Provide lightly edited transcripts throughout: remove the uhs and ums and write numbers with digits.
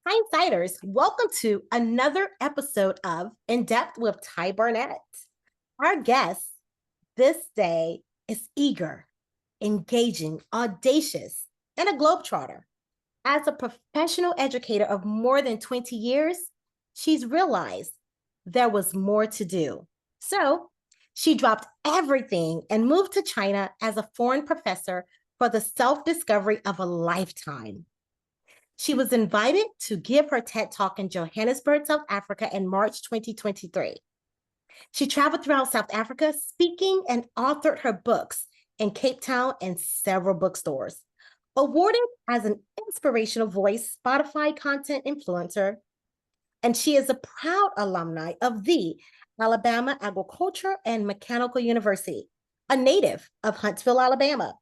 Hindsighters, welcome to another episode of In Depth with Ty Burnett. Our guest this day is eager, engaging, audacious, and a Globetrotter. As a professional educator of more than 20 years, she's realized there was more to do. So she dropped everything and moved to China as a foreign professor for the self-discovery of a lifetime. She was invited to give her TED Talk in Johannesburg, South Africa in March 2023. She traveled throughout South Africa, speaking and authored her books in Cape Town and several bookstores. Awarded as an inspirational voice Spotify content influencer, and she is a proud alumni of the Alabama Agriculture and Mechanical University, a native of Huntsville, Alabama.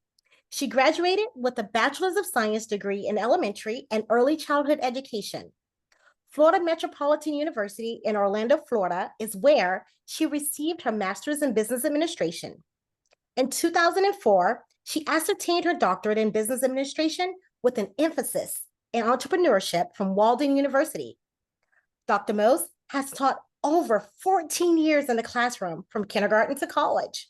She graduated with a Bachelor's of Science degree in elementary and early childhood education. Florida Metropolitan University in Orlando, Florida, is where she received her Master's in Business Administration. In 2004, she ascertained her doctorate in business administration with an emphasis in entrepreneurship from Walden University. Dr. Mose has taught over 14 years in the classroom from kindergarten to college.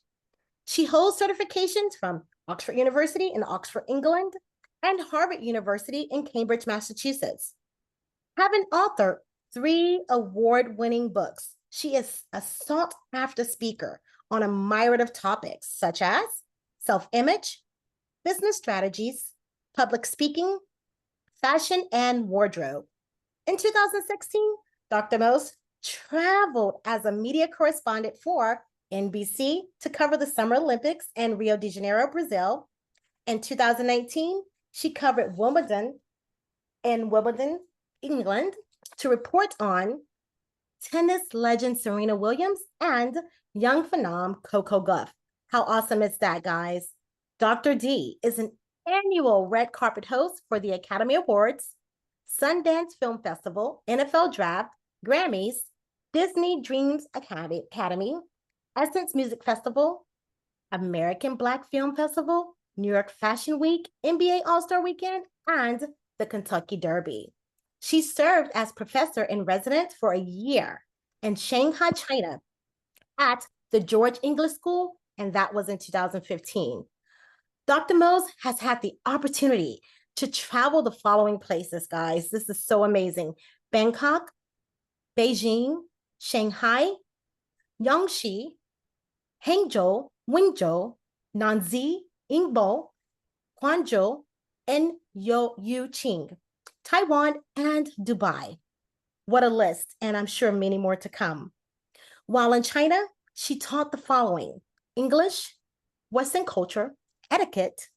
She holds certifications from Oxford University in Oxford, England, and Harvard University in Cambridge, Massachusetts. Having authored 3 award-winning books, she is a sought-after speaker on a myriad of topics such as self-image, business strategies, public speaking, fashion, and wardrobe. In 2016, Dr. Mose traveled as a media correspondent for NBC to cover the Summer Olympics in Rio de Janeiro, Brazil. In 2019, she covered Wimbledon, England, to report on tennis legend Serena Williams and young phenom Coco Gauff. How awesome is that, guys? Dr. D is an annual red carpet host for the Academy Awards, Sundance Film Festival, NFL Draft, Grammys, Disney Dreams Academy, Essence Music Festival, American Black Film Festival, New York Fashion Week, NBA All-Star Weekend, and the Kentucky Derby. She served as professor in residence for a year in Shanghai, China, at the George English School, and that was in 2015. Dr. Mose has had the opportunity to travel the following places, guys. This is so amazing. Bangkok, Beijing, Shanghai, Yangshi, Hangzhou, Wenzhou, Nanzi, Ningbo, Guangzhou, and Yuqing, Taiwan, and Dubai. What a list, and I'm sure many more to come. While in China, she taught the following: English, Western culture, etiquette,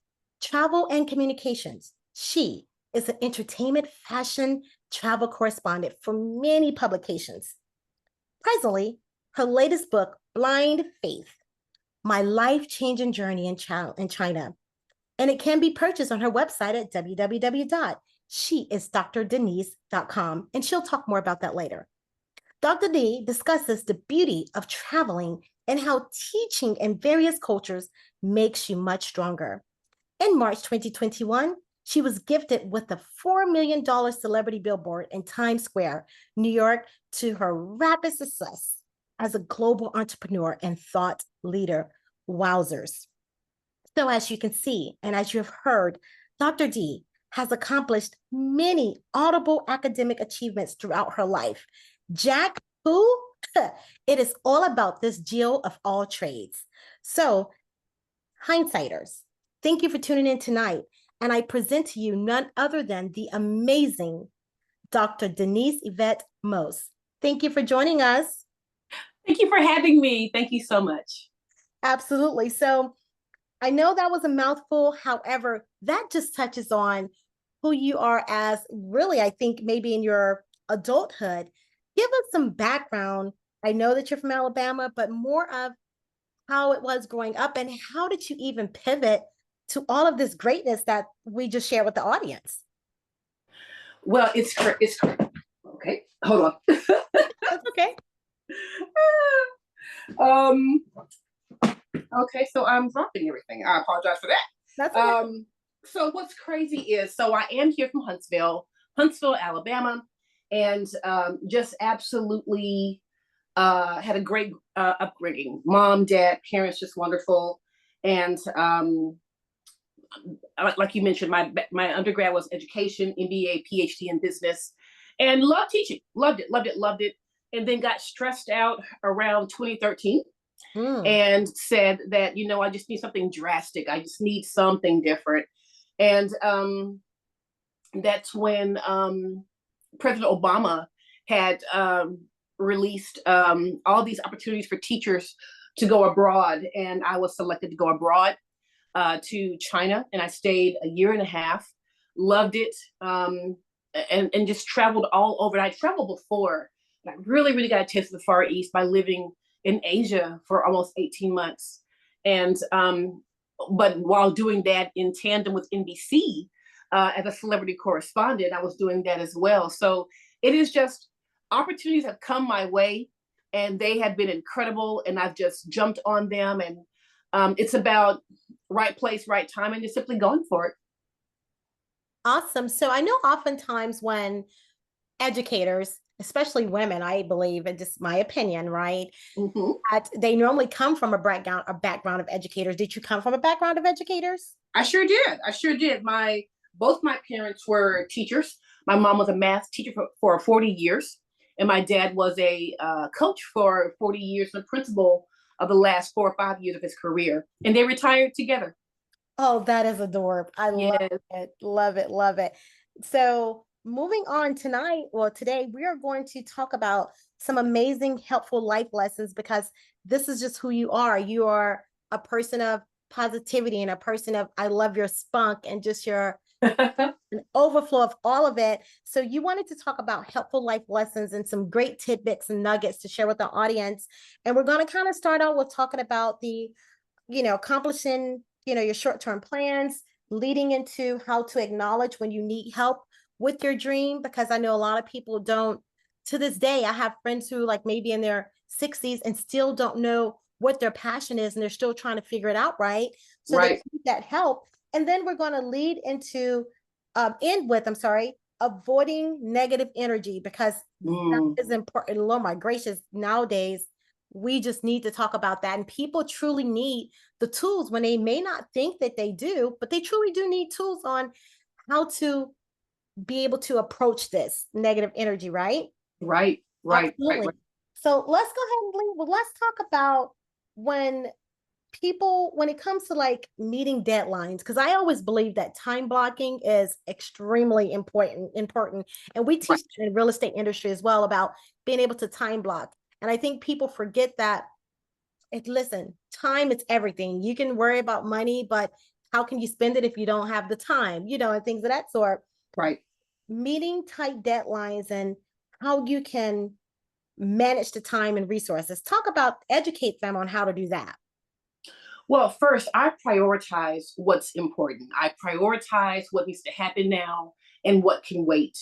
travel, and communications. She is an entertainment, fashion, travel correspondent for many publications. Presently, her latest book, Blind Faith, My Life-Changing Journey in China, and it can be purchased on her website at www.sheisdrdenise.com, and she'll talk more about that later. Dr. D discusses the beauty of traveling and how teaching in various cultures makes you much stronger. In March 2021, she was gifted with a $4 million celebrity billboard in Times Square, New York, to her rapid success as a global entrepreneur and thought leader. Wowzers. So as you can see, and as you have heard, Dr. D has accomplished many audible academic achievements throughout her life. Jack who? It is all about this Jill of all trades. So, hindsighters, thank you for tuning in tonight. And I present to you none other than the amazing Dr. Denise Yvette Mose. Thank you for joining us. Thank you for having me. Thank you so much. Absolutely. So I know that was a mouthful. However, that just touches on who you are as really, I think, maybe in your adulthood. Give us some background. I know that you're from Alabama, but more of how it was growing up and how did you even pivot to all of this greatness that we just shared with the audience? Well, it's okay. Hold on. That's okay. Okay, so I'm dropping everything. I apologize for that. That's okay. So what's crazy is, so I am here from Huntsville, Alabama. and just absolutely had a great upbringing. Mom, dad, parents, just wonderful. And like you mentioned, my undergrad was education, MBA, PhD in business, and loved teaching. Loved it, loved it, loved it. And then got stressed out around 2013 and said that, I just need something drastic. I just need something different. And that's when President Obama had released all these opportunities for teachers to go abroad. And I was selected to go abroad to China. And I stayed a year and a half, loved it, and just traveled all over. And I traveled before, but I really, really got a taste of the Far East by living in Asia for almost 18 months. And but while doing that in tandem with NBC, as a celebrity correspondent, I was doing that as well. So it is just opportunities have come my way, and they have been incredible, and I've just jumped on them. And it's about right place, right time, and just simply going for it. Awesome. So I know oftentimes when educators, especially women, I believe, and just my opinion, right? Mm-hmm. That they normally come from a background of educators. Did you come from a background of educators? I sure did. I sure did. Both my parents were teachers. My mom was a math teacher for 40 years, and my dad was a coach for 40 years, and a principal of the last 4 or 5 years of his career. And they retired together. Oh, that is adorable. I love Yes. it. Love it. Love it. So moving on tonight, well, today we are going to talk about some amazing, helpful life lessons because this is just who you are. You are a person of positivity and a person of, I love your spunk and just your an overflow of all of it. So you wanted to talk about helpful life lessons and some great tidbits and nuggets to share with the audience. And we're going to kind of start out with talking about the, accomplishing, your short-term plans, leading into how to acknowledge when you need help with your dream, because I know a lot of people don't, to this day, I have friends who like maybe in their 60s and still don't know what their passion is, and they're still trying to figure it out, right? So they Right. need that help. And then we're going to lead into, end with, I'm sorry, avoiding negative energy, because that is important. Lord, my gracious, nowadays, we just need to talk about that. And people truly need the tools when they may not think that they do, but they truly do need tools on how to be able to approach this negative energy, right? Right. Right. Absolutely. Right. So let's go ahead and leave. Well, let's talk about when when it comes to like meeting deadlines, because I always believe that time blocking is extremely important. And we Right. teach in real estate industry as well about being able to time block. And I think people forget that listen, time is everything. You can worry about money, but how can you spend it if you don't have the time, and things of that sort. Right. Meeting tight deadlines and how you can manage the time and resources. Educate them on how to do that. Well, first, I prioritize what's important. I prioritize what needs to happen now and what can wait.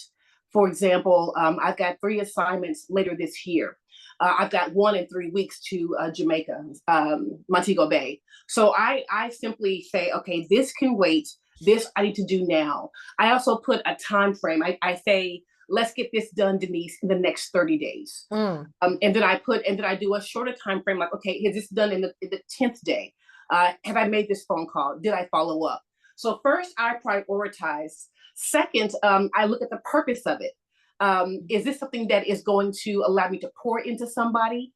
For example, I've got 3 assignments later this year. I've got one in 3 weeks to Jamaica, Montego Bay. So I simply say, okay, this can wait. This I need to do now. I also put a time frame. I say, let's get this done, Denise, in the next 30 days. And then I do a shorter time frame, like, okay, is this done in the 10th day? Have I made this phone call? Did I follow up? So first, I prioritize. Second, I look at the purpose of it. Is this something that is going to allow me to pour into somebody?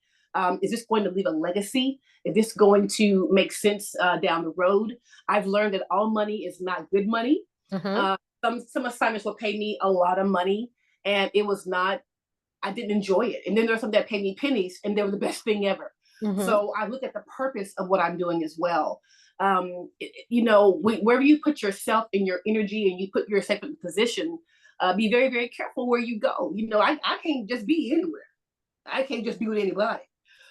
Is this going to leave a legacy? Is this going to make sense down the road? I've learned that all money is not good money. Some assignments will pay me a lot of money, and it was not. I didn't enjoy it. And then there's some that pay me pennies, and they were the best thing ever. So I look at the purpose of what I'm doing as well. Wherever you put yourself and your energy and you put yourself in a position, be very, very careful where you go. I can't just be anywhere. I can't just be with anybody.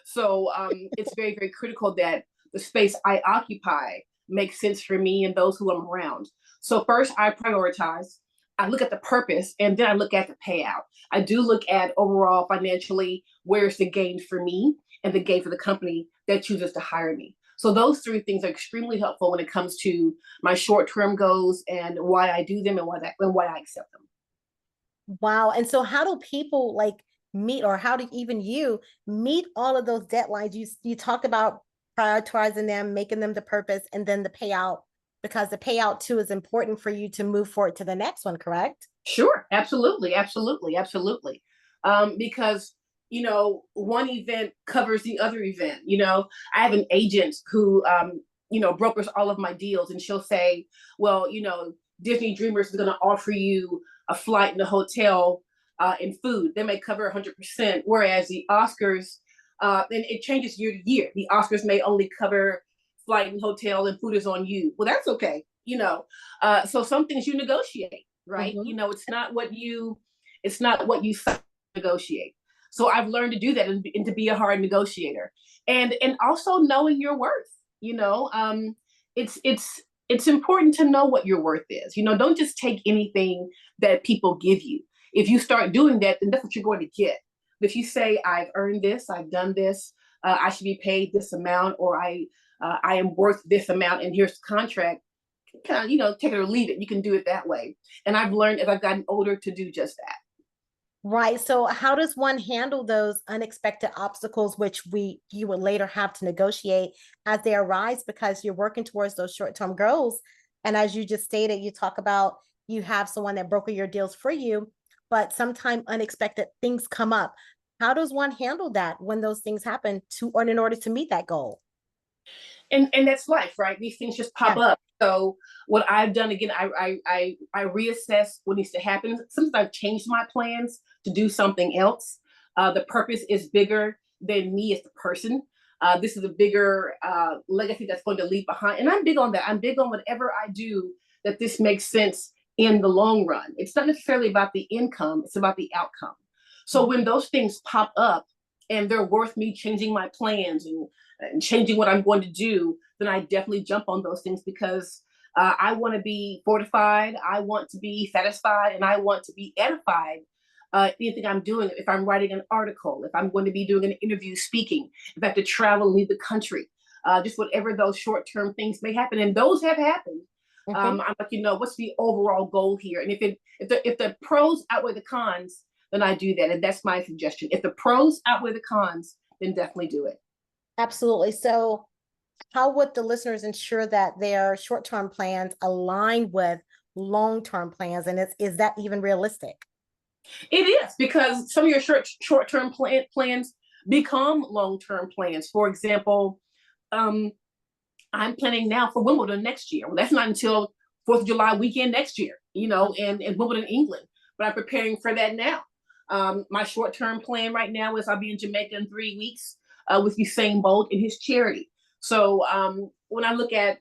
So it's very, very critical that the space I occupy makes sense for me and those who I'm around. So first, I prioritize. I look at the purpose, and then I look at the payout. I do look at overall financially, where's the gain for me and the gain for the company that chooses to hire me. So those 3 things are extremely helpful when it comes to my short-term goals and why I do them and why I accept them. Wow. And so how do people like meet, or how do even you meet all of those deadlines? You talked about prioritizing them, making them the purpose, and then the payout, because the payout too is important for you to move forward to the next one, correct? Sure, absolutely, absolutely, absolutely. Because one event covers the other event. I have an agent who brokers all of my deals, and she'll say, "Well, Disney Dreamers is going to offer you a flight and a hotel and food. They may cover 100%, whereas the Oscars, and it changes year to year. The Oscars may only cover flight and hotel, and food is on you. Well, that's okay. So some things you negotiate, right? Mhm. It's not what you negotiate. So I've learned to do that, and to be a hard negotiator, and also knowing your worth. You know, it's important to know what your worth is. Don't just take anything that people give you. If you start doing that, then that's what you're going to get. But if you say, I've earned this, I've done this, I should be paid this amount, or I am worth this amount, and here's the contract, kind of, take it or leave it. You can do it that way. And I've learned as I've gotten older to do just that. Right. So how does one handle those unexpected obstacles, which you will later have to negotiate as they arise, because you're working towards those short-term goals? And as you just stated, you talk about you have someone that broker your deals for you, but sometimes unexpected things come up. How does one handle that when those things happen to, or in order to meet that goal? And that's life, right? These things just pop Yeah. up. So what I've done, again, I reassess what needs to happen. Sometimes I've changed my plans to do something else. The purpose is bigger than me as the person. This is a bigger legacy that's going to leave behind, and I'm big on that. I'm big on whatever I do that this makes sense in the long run. It's not necessarily about the income; it's about the outcome. So when those things pop up and they're worth me changing my plans and changing what I'm going to do, then I definitely jump on those things, because I want to be fortified, I want to be satisfied, and I want to be edified. Anything I'm doing, if I'm writing an article, if I'm going to be doing an interview, speaking, if I have to travel and leave the country, just whatever those short-term things may happen, and those have happened. Mhm. I'm like, what's the overall goal here? And if the pros outweigh the cons, then I do that, and that's my suggestion. If the pros outweigh the cons, then definitely do it. Absolutely. So how would the listeners ensure that their short-term plans align with long-term plans? And is that even realistic? It is, because some of your short term plans become long term plans. For example, um, I'm planning now for Wimbledon next year. Well, that's not until July 4th weekend next year, in Wimbledon, England. But I'm preparing for that now. My short term plan right now is I'll be in Jamaica in 3 weeks with Usain Bolt and his charity. So when I look at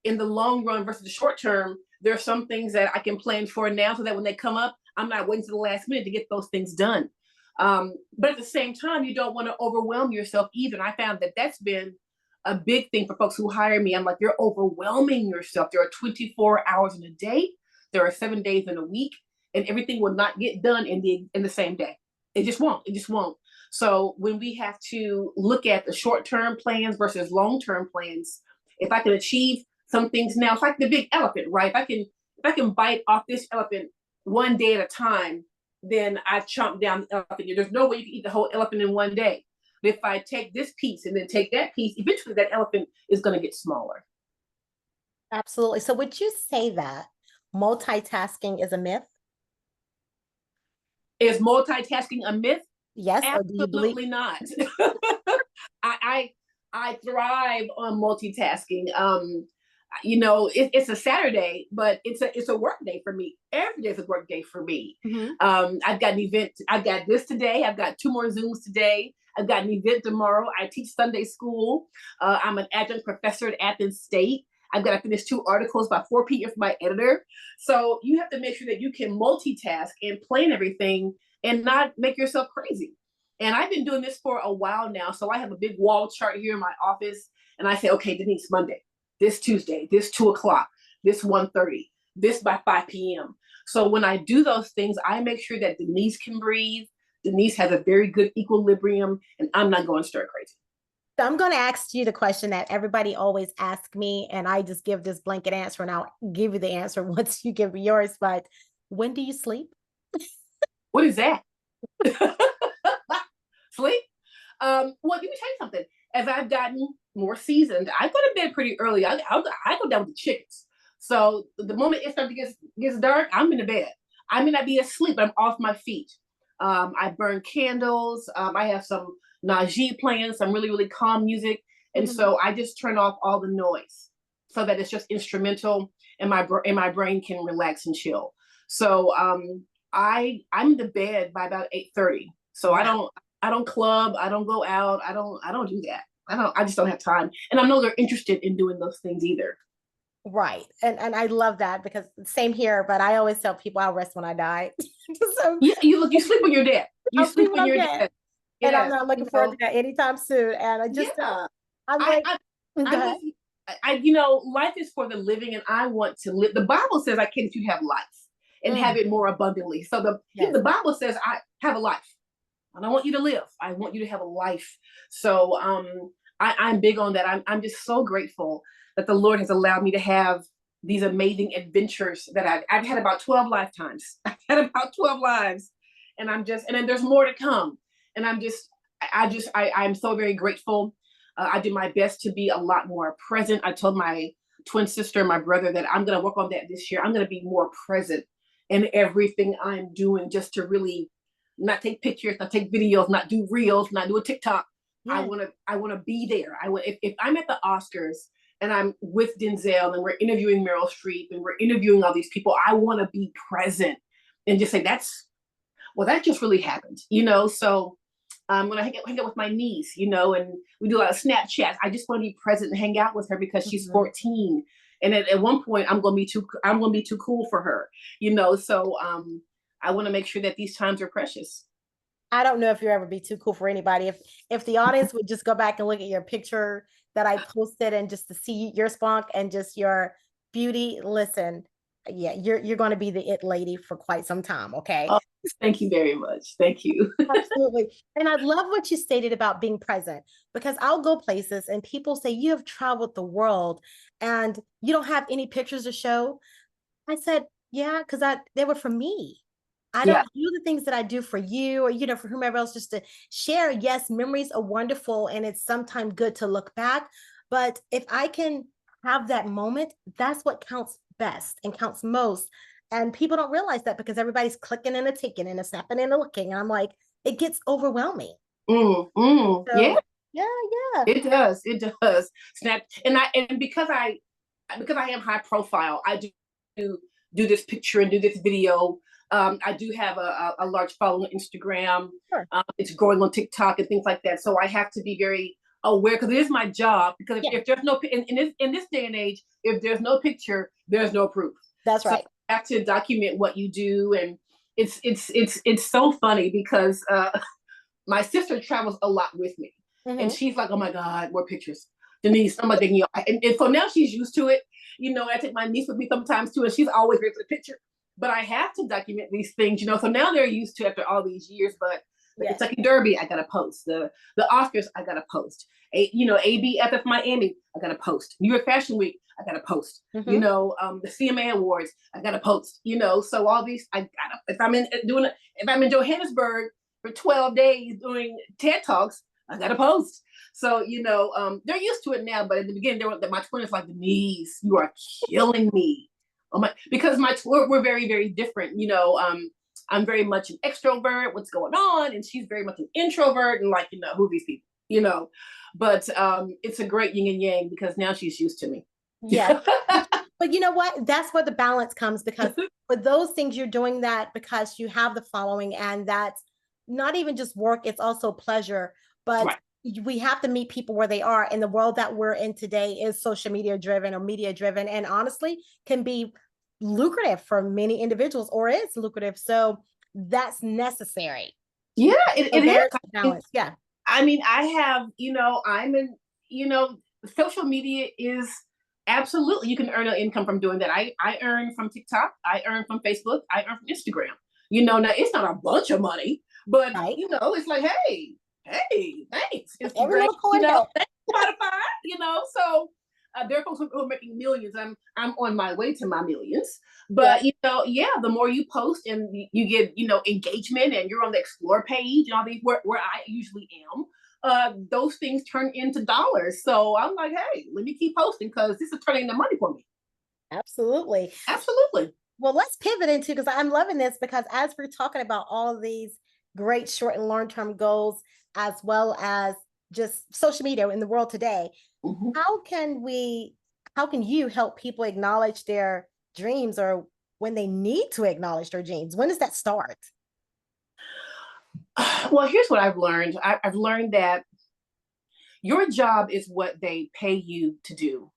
in the long run versus the short term, there are some things that I can plan for now, so that when they come up, I'm not waiting to the last minute to get those things done. But at the same time, you don't want to overwhelm yourself either. And I found that that's been a big thing for folks who hire me. I'm like, you're overwhelming yourself. There are 24 hours in a day. There are 7 days in a week, and everything will not get done in the same day. It just won't. It just won't. So when we have to look at the short term plans versus long term plans, if I can achieve some things now, it's like the big elephant, right? If I can bite off this elephant one day at a time, then I've chomped down the elephant. There's no way you can eat the whole elephant in one day. But if I take this piece and then take that piece, eventually that elephant is going to get smaller. Absolutely. So would you say that multitasking is a myth? Is multitasking a myth? Yes, or do you believe? Absolutely not. I, I I thrive on multitasking. It's a Saturday, but it's a work day for me. Every day is a work day for me. Mhm. I've got an event. I've got this today. I've got two more Zooms today. I've got an event tomorrow. I teach Sunday school. I'm an adjunct professor at Athens State. I've got to finish two articles by 4 p.m. for my editor. So you have to make sure that you can multitask and plan everything and not make yourself crazy. And I've been doing this for a while now. So I have a big wall chart here in my office. And I say, okay, Denise, Monday, this Tuesday, this 2 o'clock, this 1:30, this by 5 p.m. So when I do those things, I make sure that Denise can breathe. Denise has a very good equilibrium, and I'm not going stir crazy. So I'm going to ask you the question that everybody always asks me, and I just give this blanket answer, and I'll give you the answer once you give me yours. But when do you sleep? What is that? Sleep. Well, let me tell you something. As I've gotten more seasoned, I go to bed pretty early. I go down with the chickens. So the moment it starts to gets dark, I'm in the bed. I may not be asleep, but I'm off my feet. I burn candles. I have some Najee playing, some really, really calm music. And Mhm. so I just turn off all the noise so that it's just instrumental and my brain can relax and chill. So I'm in the bed by about 8:30. So Wow. I don't club, I don't go out, I don't do that. I just don't have time. And I know they're interested in doing those things either. Right. And I love that because same here, but I always tell people I'll rest when I die. So Yeah, you sleep when you're dead. You I'll see sleep when when I'm you're dead. dead. And I'm Yes, not looking forward to that anytime soon. And I just yeah. I'm I, like, I go I'm ahead. with you. You know, life is for the living, and I want to live. The Bible says I came to have life and have Mm, it more abundantly. So yes. the Bible says I have a life. I don't want you to live. I want you to have a life. So I'm big on that. I'm just so grateful that the Lord has allowed me to have these amazing adventures that I've had about 12 lifetimes. I've had about 12 lives. And and then there's more to come. And I'm so very grateful. I did my best to be a lot more present. I told my twin sister and my brother that I'm going to work on that this year. I'm going to be more present in everything I'm doing just to really not take pictures, not take videos, not do reels, not do a TikTok. Yes. I want to be there. If I'm at the Oscars and I'm with Denzel and we're interviewing Meryl Streep and we're interviewing all these people, I want to be present and just say that just really happened, you know. So when I hang out with my niece, you know, and we do a lot of Snapchats, I just want to be present and hang out with her because she's Mhm. 14. And at one point I'm gonna be too cool for her, you know. So I want to make sure that these times are precious. I don't know if you'll ever be too cool for anybody. If the audience would just go back and look at your picture that I posted and just to see your spunk and just your beauty, listen, yeah, you're going to be the it lady for quite some time, okay? Oh, thank you very much. Thank you. Absolutely. And I love what you stated about being present because I'll go places and people say you have traveled the world and you don't have any pictures to show. I said, yeah, because I they were for me. I Yeah. don't do the things that I do for you or for whomever else just to share. Yes, memories are wonderful and it's sometimes good to look back. But if I can have that moment, that's what counts best and counts most. And people don't realize that because everybody's clicking and a taking and a snapping and a looking. And I'm like, it gets overwhelming. Yeah, So yeah, yeah. it does. It does. Snap. And because I am high profile, I do this picture and do this video. I do have a large following on Instagram. Sure. It's growing on TikTok and things like that. So I have to be very aware because it is my job. Because Yeah, if there's no in this day and age, if there's no picture, there's no proof. that's So right. you have to document what you do, and it's so funny because my sister travels a lot with me. And Hmm. she's like, oh my God, more pictures. Denise, I'm like, you know, and so now she's used to it. You know, I take my niece with me sometimes too, and she's always ready for the picture. But I have to document these things, you know. So now they're used to it after all these years. But the Yes. Kentucky Derby, I gotta post. The Oscars, I gotta post. You know, ABFF Miami, I gotta post. New York Fashion Week, I gotta post. You Hmm. know, the CMA Awards, I gotta post. You know, so all these, I gotta. If I'm in Johannesburg for 12 days doing TED Talks, I got to post. So, you know, they're used to it now, but at the beginning, my twin is like, Denise, you are killing me. Oh my, because we're very, very different. You know, I'm very much an extrovert, what's going on? And she's very much an introvert and like, you know, who are these people, you know? But it's a great yin and yang because now she's used to me. Yes. But you know what? That's where the balance comes because for those things, you're doing that because you have the following, and that's not even just work, it's also pleasure. But Right. we have to meet people where they are. And the world that we're in today is social media driven or media driven, and honestly, can be lucrative for many individuals or is lucrative. So that's necessary. Yeah, So it there's is. balance. Yeah. I mean, I have, you know, you know, social media is absolutely, you can earn an income from doing that. I earn from TikTok, I earn from Facebook, I earn from Instagram. You know, now it's not a bunch of money, but, Right. you know, it's like, hey, thanks, Every Instagram, little you coin know, helps. thanks, Spotify, you know, so There are folks who are making millions. I'm on my way to my millions. Yeah. But yeah, the more you post and you get engagement, and you're on the explore page and all these where I usually am. Those things turn into dollars. So I'm like, hey, let me keep posting because this is turning into money for me. Absolutely. Absolutely. Well, let's pivot into, because I'm loving this, because as we're talking about all of these great short and long-term goals, as well as just social media in the world today, Mm-hmm. how can you help people acknowledge their dreams, or when they need to acknowledge their dreams? When does that start? Well, here's what I've learned. I've learned that your job is what they pay you to do.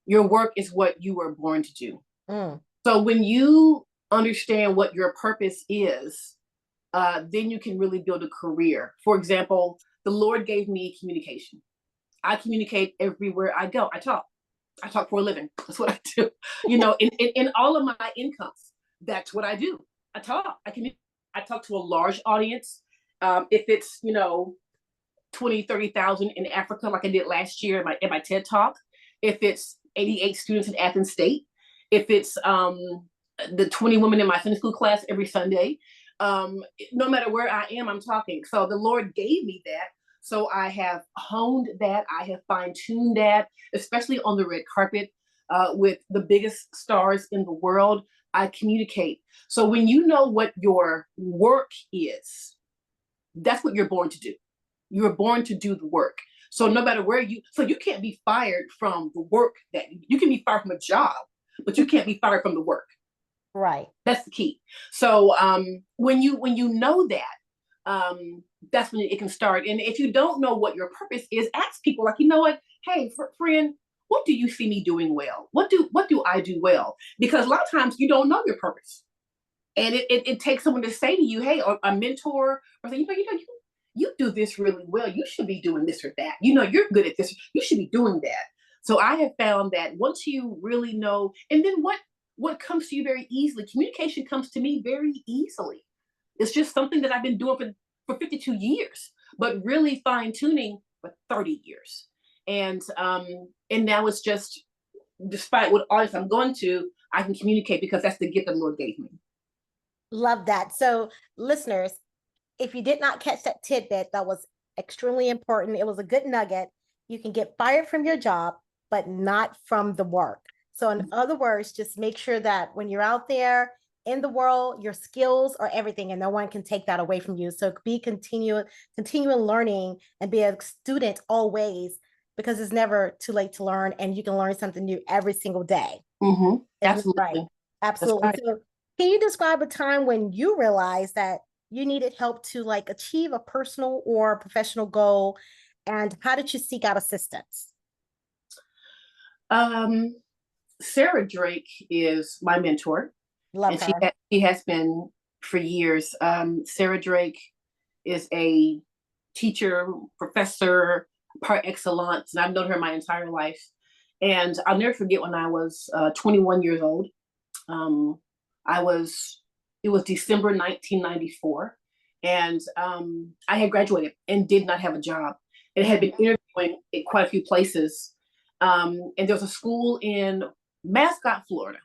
Your work is what you were born to do. Mm. So when you understand what your purpose is, then you can really build a career. For example, the Lord gave me communication. I communicate everywhere I go. I talk. I talk for a living. That's what I do. In all of my incomes, that's what I do. I talk. I talk to a large audience. If it's 20, 30,000 in Africa, like I did last year in my TED Talk. If it's 88 students in Athens State. If it's the 20 women in my Sunday school class every Sunday. No matter where I am, I'm talking. So the Lord gave me that. So I have honed that. I have fine-tuned that, especially on the red carpet with the biggest stars in the world. I communicate. So when you know what your work is, that's what you're born to do. You were born to do the work. So no matter so you can't be fired from the work that you can be fired from a job, but you can't be fired from the work. Right. That's the key. So when you know that, that's when it can start. And if you don't know what your purpose is, ask people like, what? Hey, friend, what do you see me doing well? What do I do well? Because a lot of times you don't know your purpose. And it takes someone to say to you, hey, or a mentor, or say, you do this really well. You should be doing this or that. You're good at this. You should be doing that. So I have found that once you really know, and then what comes to you very easily, communication comes to me very easily. It's just something that I've been doing for 52 years, but really fine tuning for 30 years. And now it's just, despite what audience I'm going to, I can communicate because that's the gift that the Lord gave me. Love that. So listeners, if you did not catch that tidbit, that was extremely important. It was a good nugget. You can get fired from your job, but not from the work. So in other words, just make sure that when you're out there in the world, your skills are everything, and no one can take that away from you. So be continuing learning, and be a student always, because it's never too late to learn, and you can learn something new every single day. Mm-hmm. Absolutely. Right. Absolutely. Right. So can you describe a time when you realized that you needed help to achieve a personal or professional goal, and how did you seek out assistance? Sarah Drake is my mentor. Love and her. she has been for years. Sarah Drake is a teacher, professor par excellence, and I've known her my entire life. And I'll never forget when I was 21 years old. It was December 1994, and I had graduated and did not have a job, and had been interviewing at quite a few places. And there was a school in Mascot, Florida,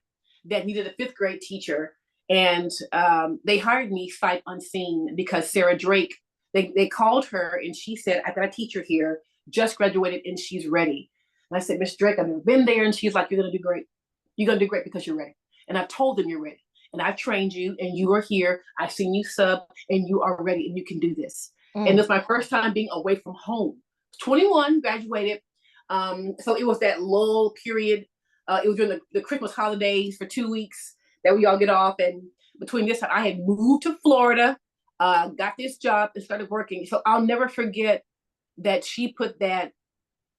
that needed a fifth grade teacher, and they hired me sight unseen because Sarah Drake. They called her and she said, "I've got a teacher here, just graduated, and she's ready." And I said, "Miss Drake, I've never been there." And she's like, "You're gonna do great. You're gonna do great because you're ready." And I've told them you're ready. And I've trained you, and you are here. I've seen you sub, and you are ready, and you can do this. And it was my first time being away from home. 21, graduated. So it was that lull period. It was during the Christmas holidays for 2 weeks that we all get off. And between this time, I had moved to Florida, got this job, and started working. So I'll never forget that she put that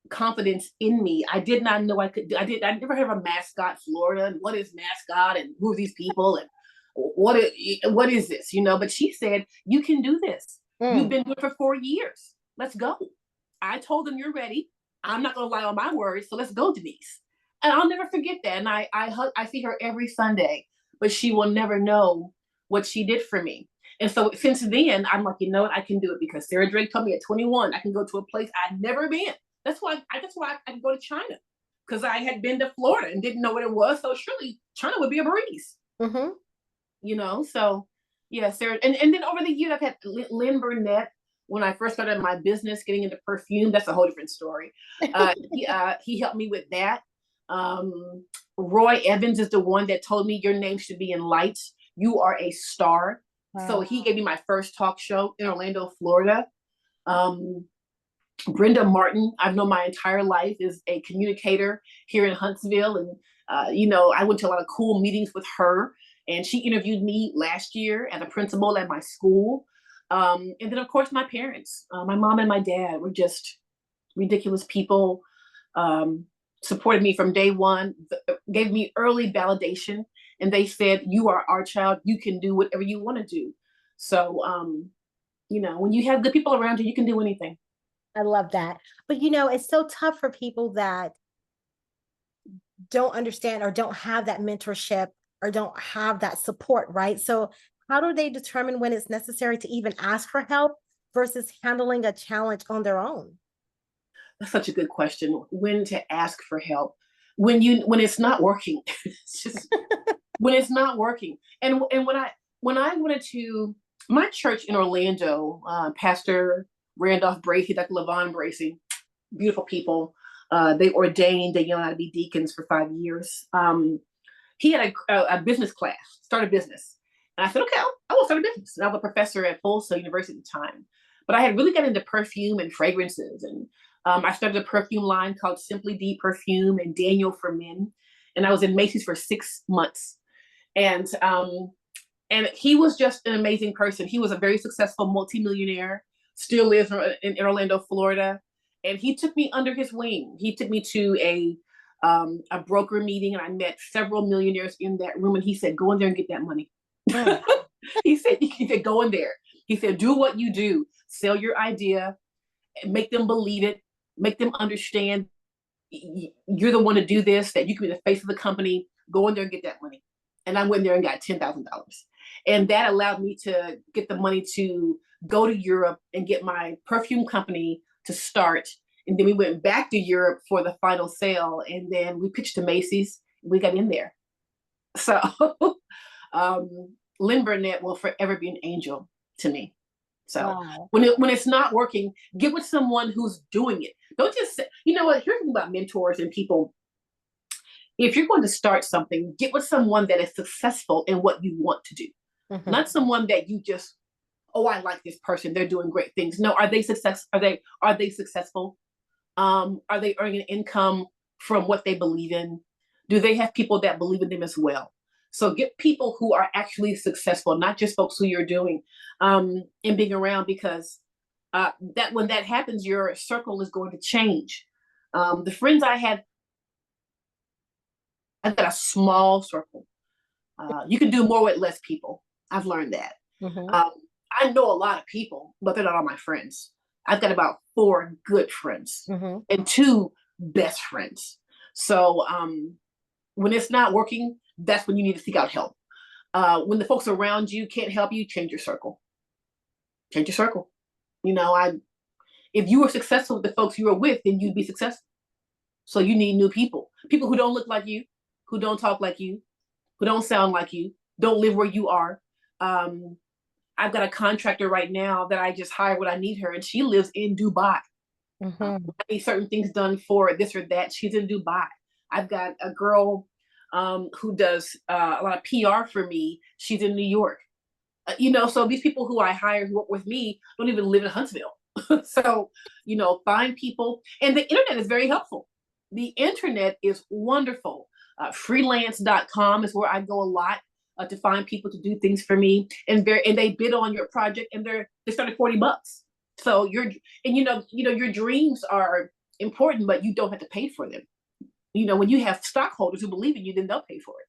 confidence in me. I did not know I could do. I never heard of a Mascot, Florida, and what is Mascot, and who are these people, and what is this, But she said, "You can do this. You've been doing it for 4 years. Let's go." I told them, "You're ready. I'm not going to lie on my words. So let's go, Denise." And I'll never forget that. And I see her every Sunday, but she will never know what she did for me. And so since then, I'm like, you know what? I can do it because Sarah Drake told me at 21, I can go to a place I'd never been. That's why I can go to China, because I had been to Florida and didn't know what it was. So surely China would be a breeze, So yeah, Sarah. And then over the years, I've had Lynn Burnett. When I first started my business, getting into perfume, that's a whole different story. He helped me with that. Roy Evans is the one that told me your name should be in lights. You are a star. Wow. So he gave me my first talk show in Orlando, Florida. Brenda Martin, I've known my entire life, is a communicator here in Huntsville. And, I went to a lot of cool meetings with her. And she interviewed me last year as a principal at my school. And then, of course, my parents, my mom and my dad were just ridiculous people, supported me from day one, gave me early validation. And they said, you are our child. You can do whatever you want to do. So, when you have good people around you, you can do anything. I love that. But, it's so tough for people that don't understand or don't have that mentorship or don't have that support, right? So how do they determine when it's necessary to even ask for help versus handling a challenge on their own? That's such a good question. When to ask for help? When it's not working. It's just when it's not working. And when I went to my church in Orlando, Pastor Randolph Bracey, Dr. LaVon Bracey, beautiful people. They ordained Danielle and I to be deacons for 5 years. He had a business class, start a business. And I said, okay, I will start a business. And I was a professor at Full Sail University at the time. But I had really got into perfume and fragrances. And I started a perfume line called Simply D Perfume and Daniel for Men. And I was in Macy's for 6 months. And he was just an amazing person. He was a very successful multimillionaire, still lives in Orlando, Florida. And he took me under his wing. He took me to a broker meeting, and I met several millionaires in that room. And he said, go in there and get that money. He said, go in there. He said, do what you do. Sell your idea, make them believe it, make them understand you're the one to do this, that you can be the face of the company. Go in there and get that money. And I went there and got $10,000. And that allowed me to get the money to go to Europe and get my perfume company to start. And then we went back to Europe for the final sale. And then we pitched to Macy's. We got in there. So Lynn Burnett will forever be an angel to me. So wow. when it's not working, get with someone who's doing it. Don't just say, you know what, here's the thing about mentors and people. If you're going to start something, get with someone that is successful in what you want to do. Mm-hmm. Not someone that you just, oh, I like this person, they're doing great things. No, are they successful? Are they successful? Are they earning an income from what they believe in? Do they have people that believe in them as well? So get people who are actually successful, not just folks who you're doing and being around, because that when that happens, your circle is going to change. The friends I had, I've got a small circle. You can do more with less people. I've learned that. Mm-hmm. I know a lot of people, but they're not all my friends. I've got about 4 good friends and 2 best friends. So when it's not working, that's when you need to seek out help. When the folks around you can't help you, change your circle. Change your circle. If you were successful with the folks you were with, then you'd be successful. So you need new people. People who don't look like you, who don't talk like you, who don't sound like you, don't live where you are. I've got a contractor right now that I just hired when I need her, and she lives in Dubai. Mm-hmm. I need certain things done for this or that. She's in Dubai. I've got a girl who does a lot of PR for me. She's in New York. So these people who I hire who work with me don't even live in Huntsville. So, find people. And the internet is very helpful. The internet is wonderful. Freelance.com is where I go a lot to find people to do things for me. And they bid on your project, and they start at $40. So your dreams are important, but you don't have to pay for them. When you have stockholders who believe in you, then they'll pay for it.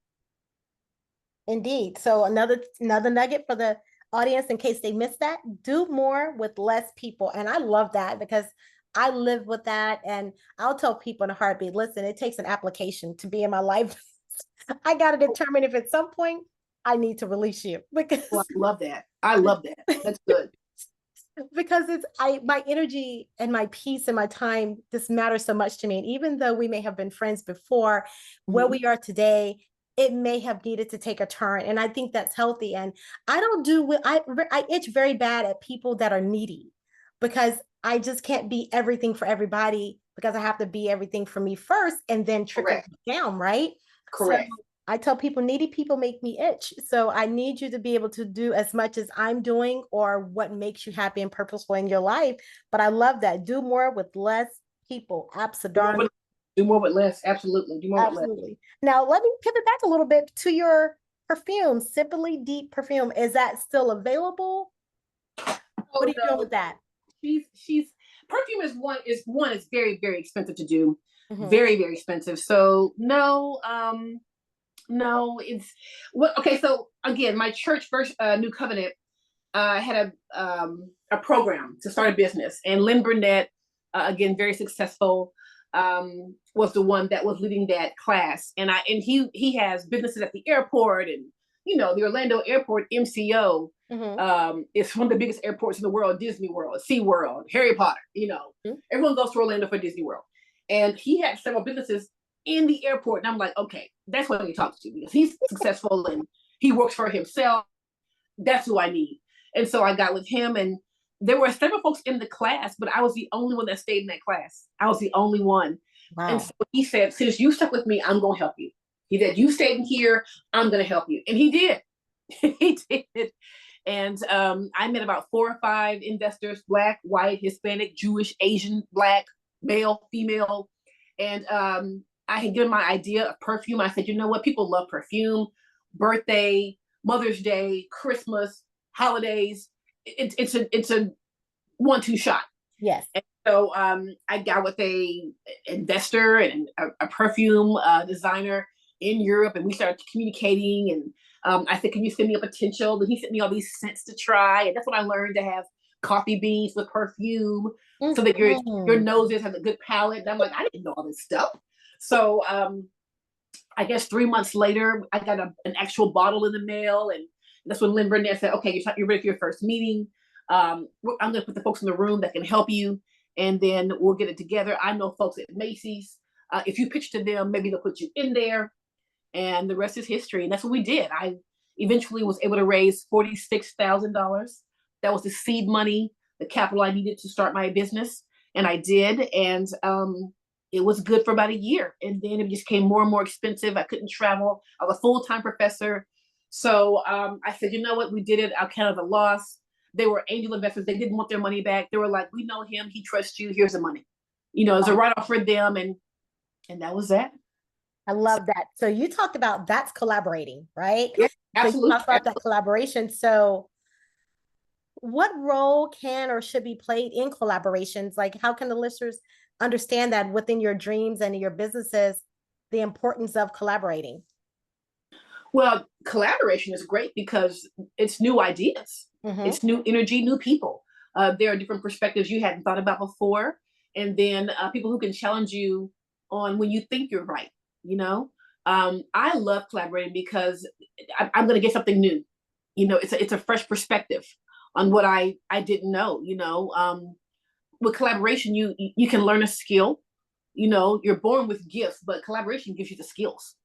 Indeed. So another nugget for the audience, in case they missed that, do more with less people. And I love that because I live with that. And I'll tell people in a heartbeat, listen, it takes an application to be in my life. I got to determine if at some point I need to release you. Because I love that. That's good. because my energy and my peace and my time just matters so much to me. And even though we may have been friends before, where Mhm. we are today, it may have needed to take a turn. And I think that's healthy. And I don't do I itch very bad at people that are needy, because I just can't be everything for everybody, because I have to be everything for me first and then trickle Correct. down, right? So Correct. I tell people needy people make me itch. So I need you to be able to do as much as I'm doing, or what makes you happy and purposeful in your life. But I love that. Do more with less people. Do more Absolutely. with, do more with less. Absolutely. Do more with less. Absolutely. Now let me pivot back a little bit to your perfume, Simply Deep perfume. Is that still available? What Oh are you doing no, with that? she's perfume is very, very expensive to do. Mm-hmm. Very, very expensive. So no, no, it's what okay, so again, my church first New Covenant had a program to start a business, and Lynn Burnett, again very successful, was the one that was leading that class, and he has businesses at the airport, and the Orlando Airport MCO Mm-hmm. is one of the biggest airports in the world, Disney World, Sea World, Harry Potter. Everyone goes to Orlando for Disney World, and he had several businesses in the airport, and I'm like, okay, that's what he talks to, because he's successful and he works for himself. That's who I need. And so I got with him, and there were several folks in the class, but I was the only one that stayed in that class. I was the only one. And so Wow. he said, since you stuck with me, I'm going to help you. He said, you stayed in here, I'm going to help you. And he did. He did. And I met about 4 or 5 investors: Black, white, Hispanic, Jewish, Asian, Black, male, female. And I had given my idea of perfume. I said, you know what? People love perfume, birthday, Mother's Day, Christmas, holidays. It's a 1-2 shot. Yes. And so I got with a investor and a perfume designer in Europe, and we started communicating. And I said, "Can you send me a potential?" And he sent me all these scents to try, and that's when I learned to have coffee beans with perfume, so that your Mm-hmm. noses have a good palate. And I'm like, I didn't know all this stuff. So I guess 3 months later, I got an actual bottle in the mail, and that's when Lynn Burnett said, "Okay, you're ready for your first meeting. I'm going to put the folks in the room that can help you, and then we'll get it together. I know folks at Macy's. If you pitch to them, maybe they'll put you in there, and the rest is history." And that's what we did. I eventually was able to raise $46,000. That was the seed money, the capital I needed to start my business, and I did. And it was good for about a year, and then it just became more and more expensive. I couldn't travel. I was a full-time professor. So I said, you know what? We did it. I'll count it a loss. They were angel investors. They didn't want their money back. They were like, we know him. He trusts you. Here's the money. It's a write-off for them. And that was that. I love that. So you talked about that's collaborating, right? Yeah, So you absolutely. talked about that collaboration. So what role can or should be played in collaborations? Like, how can the listeners understand that within your dreams and your businesses, the importance of collaborating? Well, collaboration is great because it's new ideas, Mm-hmm. it's new energy, new people. There are different perspectives you hadn't thought about before, and then people who can challenge you on when you think you're right. I love collaborating because I'm going to get something new. It's a fresh perspective on what I didn't know. With collaboration, you can learn a skill. You're born with gifts, but collaboration gives you the skills.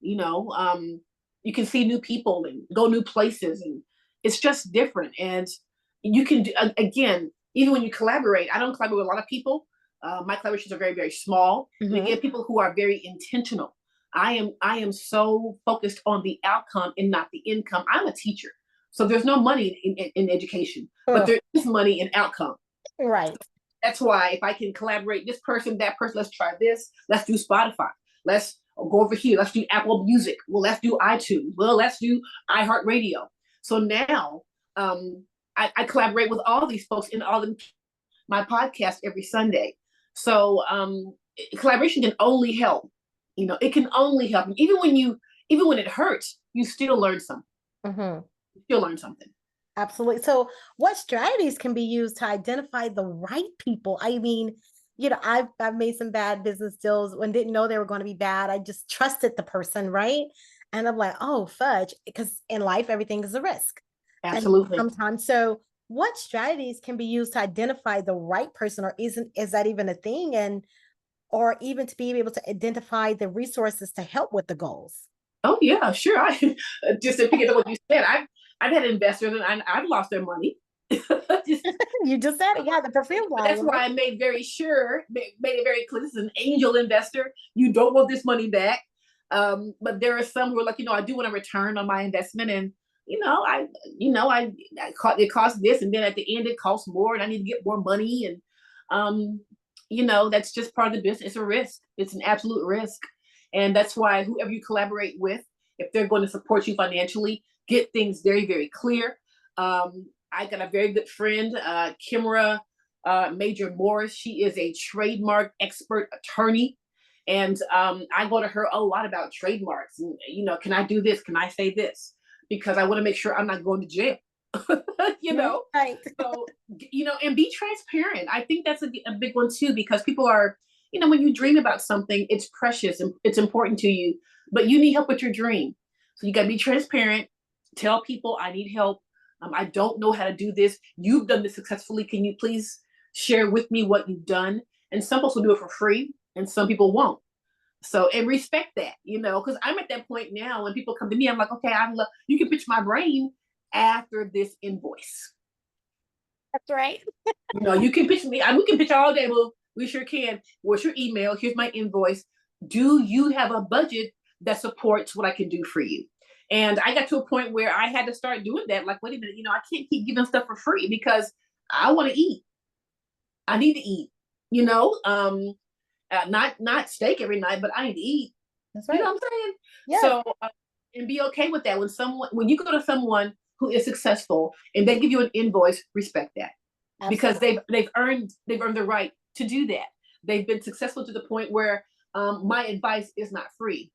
you know you can see new people and go new places, and it's just different. And you can do, again, even when you collaborate, I don't collaborate with a lot of people. My collaborations are very, very small. And Mm-hmm. again, people who are very intentional. I am so focused on the outcome and not the income. I'm a teacher, so there's no money in education, but Oh, there is money in outcome. right. That's why if I can collaborate this person, that person, let's try this. Let's do Spotify. Let's go over here. Let's do Apple Music. Well, let's do iTunes. Well, let's do iHeartRadio. So now I collaborate with all these folks in all of my podcast every Sunday. So collaboration can only help. It can only help. Even when it hurts, you still learn something. Mm-hmm. You still learn something. Absolutely. So, what strategies can be used to identify the right people? I mean, I've made some bad business deals and didn't know they were going to be bad. I just trusted the person, right? And I'm like, oh, fudge, because in life everything is a risk. And Absolutely. sometimes, so what strategies can be used to identify the right person, or is that even a thing? And or even to be able to identify the resources to help with the goals? Oh yeah, sure. I just to pick up what you said, I've had investors and I've lost their money. Just, You just said it, yeah, the perfume but line, that's why right? I made it very clear. This is an angel investor. You don't want this money back. But there are some who are like, I do want a return on my investment, and you know, I, it costs this, and then at the end it costs more, and I need to get more money, and um, that's just part of the business. It's a risk. It's an absolute risk, and that's why whoever you collaborate with, if they're going to support you financially, get things very, very clear. I got a very good friend, Kimra Major Morris. She is a trademark expert attorney. And I go to her a lot about trademarks. And, can I do this? Can I say this? Because I want to make sure I'm not going to jail. you know, Right. so, and be transparent. I think that's a big one too, because people are, when you dream about something, it's precious and it's important to you, but you need help with your dream. So you got to be transparent. Tell people I need help. I don't know how to do this. You've done this successfully. Can you please share with me what you've done? And some folks will do it for free and some people won't. So, and respect that, because I'm at that point now when people come to me, I'm like, okay, you can pitch my brain after this invoice. That's right. You can pitch me. We can pitch all day. Well, we sure can. What's your email? Here's my invoice. Do you have a budget that supports what I can do for you? And I got to a point where I had to start doing that. Like, wait a minute, I can't keep giving stuff for free because I want to eat. I need to eat. Not steak every night, but I need to eat. That's right. You know what I'm saying? Yeah. So, and be okay with that. When you go to someone who is successful and they give you an invoice, respect that. Absolutely. Because they've earned the right to do that. They've been successful to the point where my advice is not free.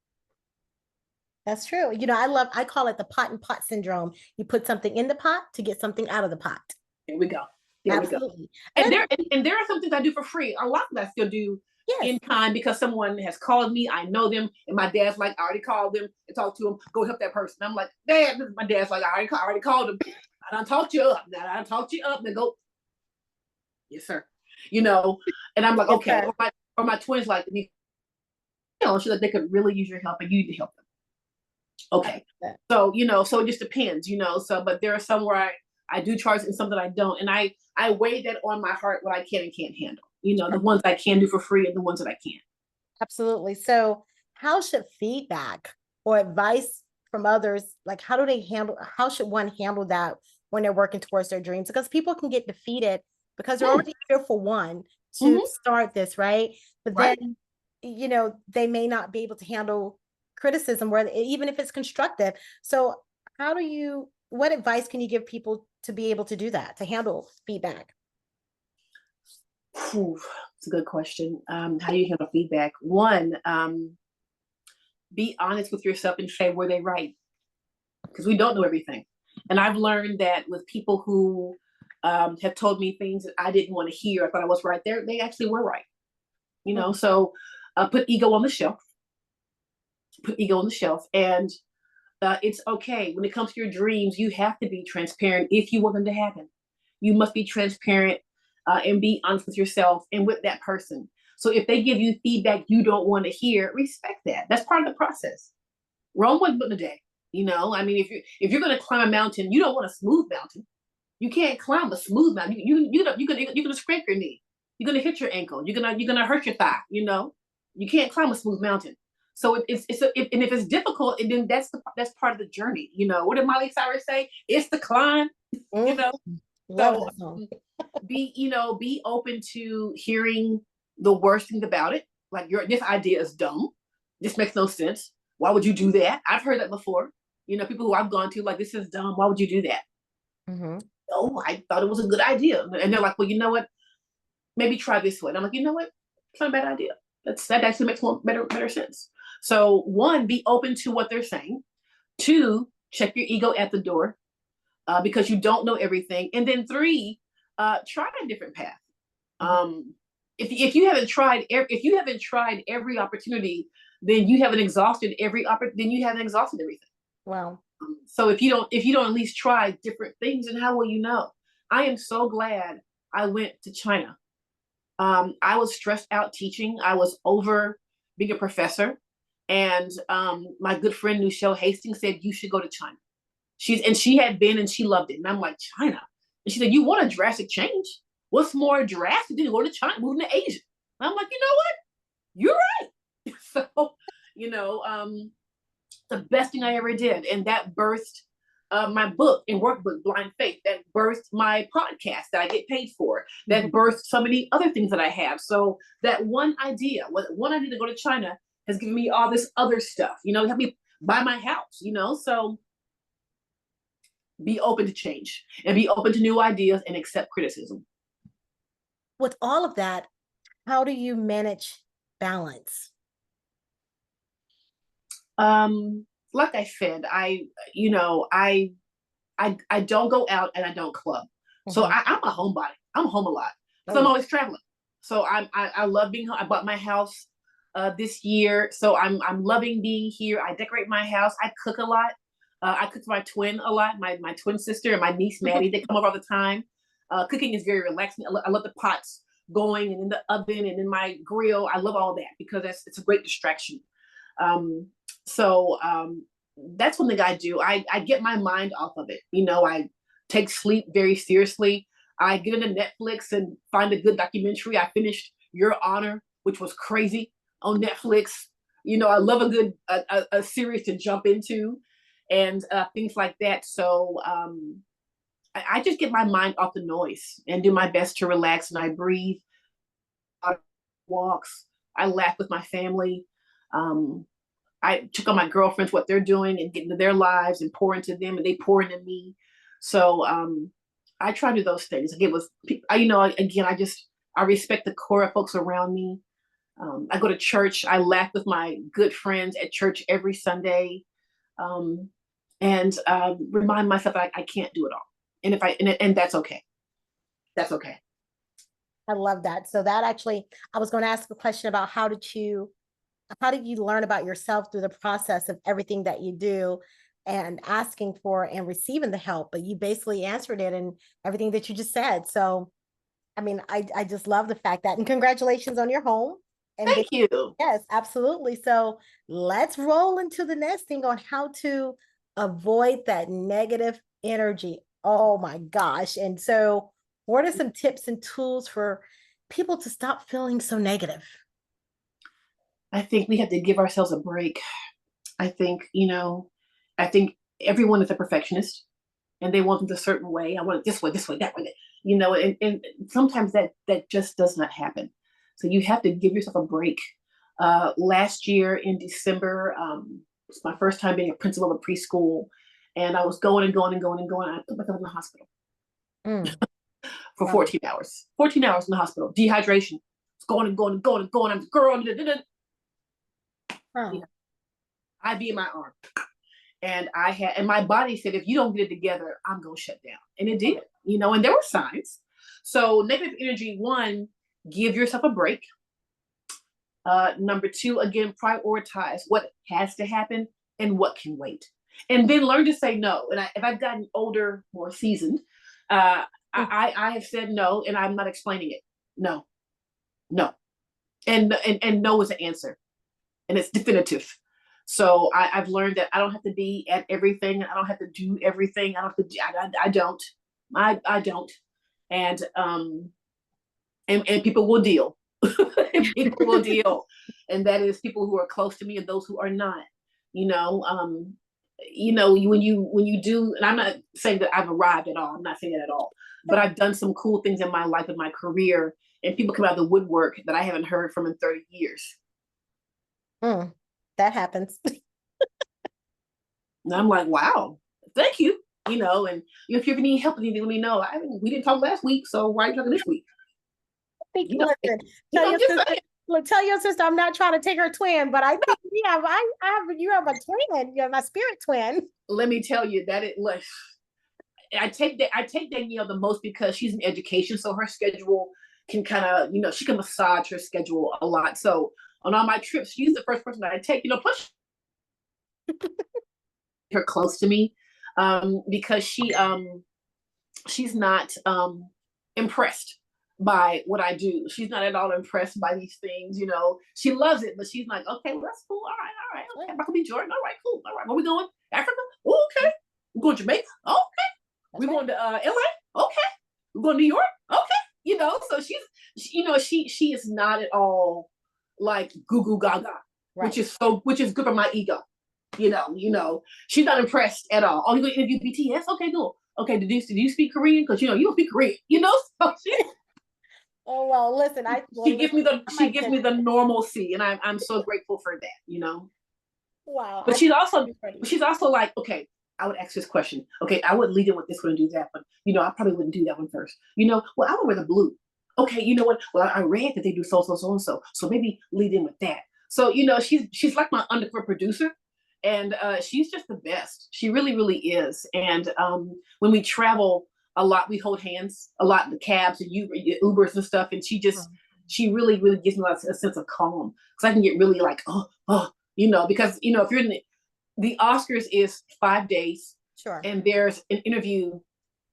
That's true. I call it the pot and pot syndrome. You put something in the pot to get something out of the pot. There we go. Absolutely. And there are some things I do for free. A lot that I still do in kind because someone has called me. I know them, and my dad's like, I already called them and talked to them. Go help that person. I'm like, Dad, my dad's like, I already called them. I done talked you up. They go, yes, sir. And I'm like, okay. Or my twins like me. She's like, they could really use your help, and you need to help them. Okay. So, so it just depends, so, but there are some where I do charge and some that I don't. And I weigh that on my heart, what I can and can't handle, the ones I can do for free and the ones that I can't. Absolutely. So how should feedback or advice from others, like how should one handle that when they're working towards their dreams? Because people can get defeated because they're already here for one to start this, right? But then, they may not be able to handle criticism, even if it's constructive. So what advice can you give people to be able to do that, to handle feedback? It's a good question. How do you handle feedback? One, be honest with yourself and say, were they right? Because we don't know everything. And I've learned that with people who have told me things that I didn't want to hear, I thought I was right there, they actually were right. So put ego on the shelf. And it's okay. When it comes to your dreams, you have to be transparent if you want them to happen. You must be transparent and be honest with yourself and with that person. So if they give you feedback you don't want to hear, respect that. That's part of the process. Rome wasn't built in a day. I mean, if you're going to climb a mountain, you don't want a smooth mountain. You can't climb a smooth mountain. You're gonna scrape your knee. You're gonna hit your ankle. You're gonna hurt your thigh. You can't climb a smooth mountain. So and if it's difficult, and then that's part of the journey. What did Miley Cyrus say? It's the climb. So be open to hearing the worst things about it. Like this idea is dumb. This makes no sense. Why would you do that? I've heard that before. People who I've gone to, like, this is dumb. Why would you do that? Oh, I thought it was a good idea. And they're like, well, you know what? Maybe try this way. And I'm like, you know what? It's not a bad idea. That actually makes more better sense. So one, be open to what they're saying. Two, check your ego at the door because you don't know everything. And then three, try a different path. If you haven't tried every opportunity, then you haven't exhausted everything. Wow. So if you don't at least try different things, then how will you know? I am so glad I went to China. I was stressed out teaching. I was over being a professor. And my good friend Michelle Hastings said, you should go to China. She had been and she loved it. And I'm like, China? And she said, you want a drastic change? What's more drastic than to go to China, moving to Asia? And I'm like, you know what? You're right. So, you know, the best thing I ever did. And that birthed my book and workbook, Blind Faith, that birthed my podcast that I get paid for, that birthed so many other things that I have. So that one idea to go to China has given me all this other stuff, you know, help me buy my house, you know. So be open to change and be open to new ideas and accept criticism. With all of that, how do you manage balance? Like I said, you know, I don't go out and I don't club. So I'm a homebody. I'm home a lot because I'm always traveling. So I love being home. I bought my house this year, so I'm loving being here. I decorate my house. I cook a lot. I cook for my twin a lot. My twin sister and my niece Maddie, they come over all the time. Cooking is very relaxing. I love the pots going and in the oven and in my grill. I love all that because it's a great distraction. So that's one thing I do. I get my mind off of it. You know, I take sleep very seriously. I get into Netflix and find a good documentary. I finished Your Honor, which was crazy on Netflix. You know, I love a good a series to jump into and things like that. So I just get my mind off the noise and do my best to relax, and I breathe, walks. I laugh with my family. I check on my girlfriends, what they're doing and get into their lives and pour into them and they pour into me. So I try to do those things. Again, you know, again, I respect the core of folks around me. I go to church. I laugh with my good friends at church every Sunday. And remind myself that I can't do it all. And that's okay. That's okay. I love that. So that actually, I was going to ask a question about how did you learn about yourself through the process of everything that you do and asking for and receiving the help, but you basically answered it in everything that you just said. So, I mean, I just love the fact that, and congratulations on your home. And Thank you. Yes, absolutely. So let's roll into the next thing on how to avoid that negative energy. Oh my gosh. And so what are some tips and tools for people to stop feeling so negative? I think we have to give ourselves a break. I think, you know, I think everyone is a perfectionist and they want it a certain way. I want it this way, that way, you know, and sometimes that just does not happen. So you have to give yourself a break. Last year in December, it's my first time being a principal of a preschool, and I was going and going and going and going. I put myself in the hospital for 14 hours. 14 hours in the hospital. Dehydration. It's going and going and going and going. I'm the girl. IV in my arm. And my body said, if you don't get it together, I'm going to shut down. And it did, you know, and there were signs. So negative energy, one, give yourself a break. Number two, again, prioritize what has to happen and what can wait. And then learn to say no. And if I've gotten older, more seasoned, I have said no, and I'm not explaining it. No. And no is the answer. And it's definitive. So I've learned that I don't have to be at everything. I don't have to do everything. I don't. And people will deal. People will deal. And that is people who are close to me and those who are not. You know, when you do, and I'm not saying that I've arrived at all. I'm not saying that at all. But I've done some cool things in my life, in my career, and people come out of the woodwork that I haven't heard from in 30 years. That happens. And I'm like, wow, thank you. You know, and if you need help, anything, let me know. We didn't talk last week, so why are you talking this week? Listen, tell your sister I'm not trying to take her twin, but I think you have a twin. You have my spirit twin. Let me tell you that I take Danielle the most because she's in education, so her schedule can kind of, you know, she can massage her schedule a lot. So on all my trips, she's the first person that I take, you know, plus her close to me, because she's not impressed by what I do. She's not at all impressed by these things. She loves it, but she's like, okay, well, that's cool. All right, okay. Michael B. Jordan. All right, cool. All right, where we going? Africa? Oh, okay. We're going to Jamaica. Okay. We're going to LA. Okay. We're going to New York. Okay. So she is not at all like goo goo gaga, right. which is good for my ego. She's not impressed at all. Oh, you going to interview BTS? Okay, cool. Okay, did you speak Korean? Because you don't speak Korean. So oh well, listen, she gives me the normalcy, and I'm so grateful for that. Wow. But she's also like, okay, I would ask this question. Okay, I would lead in with this one and do that, but I probably wouldn't do that one first. Well, I would wear the blue. Okay, you know what? Well, I read that they do so and so, so maybe lead in with that. So she's like my undercover producer, and she's just the best. She really, really is. And when we travel a lot, we hold hands a lot in the cabs and Ubers and stuff, and she really, really gives me a sense of calm, because I can get really like because if you're in the Oscars is 5 days. Sure. And there's an interview.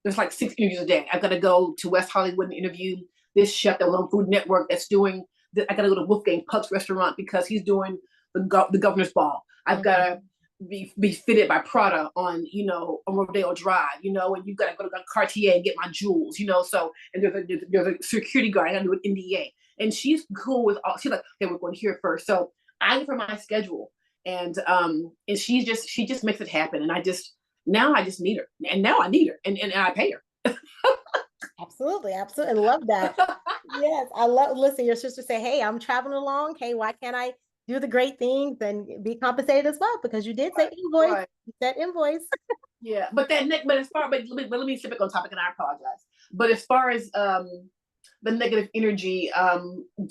There's like 6 interviews a day. I've got to go to West Hollywood and interview this chef that was on Food Network that's doing. I got to go to Wolfgang Puck's restaurant because he's doing the governor's ball. I've got to be fitted by Prada on Rodeo Drive. And you've got to go to Cartier and get my jewels. So and there's a security guard. I got to do an NDA. And she's cool with all. She's like, okay, we're going here first. So I give her my schedule. And she just makes it happen. And I just need her, and now I need her, and I pay her. Absolutely. I love that. Yes, listen, your sister say, hey, I'm traveling along. Hey, why can't I do the great things and be compensated as well? Because you did say invoice. Right. You said invoice. Yeah, but let me slip back on topic, and I apologize. But as far as the negative energy,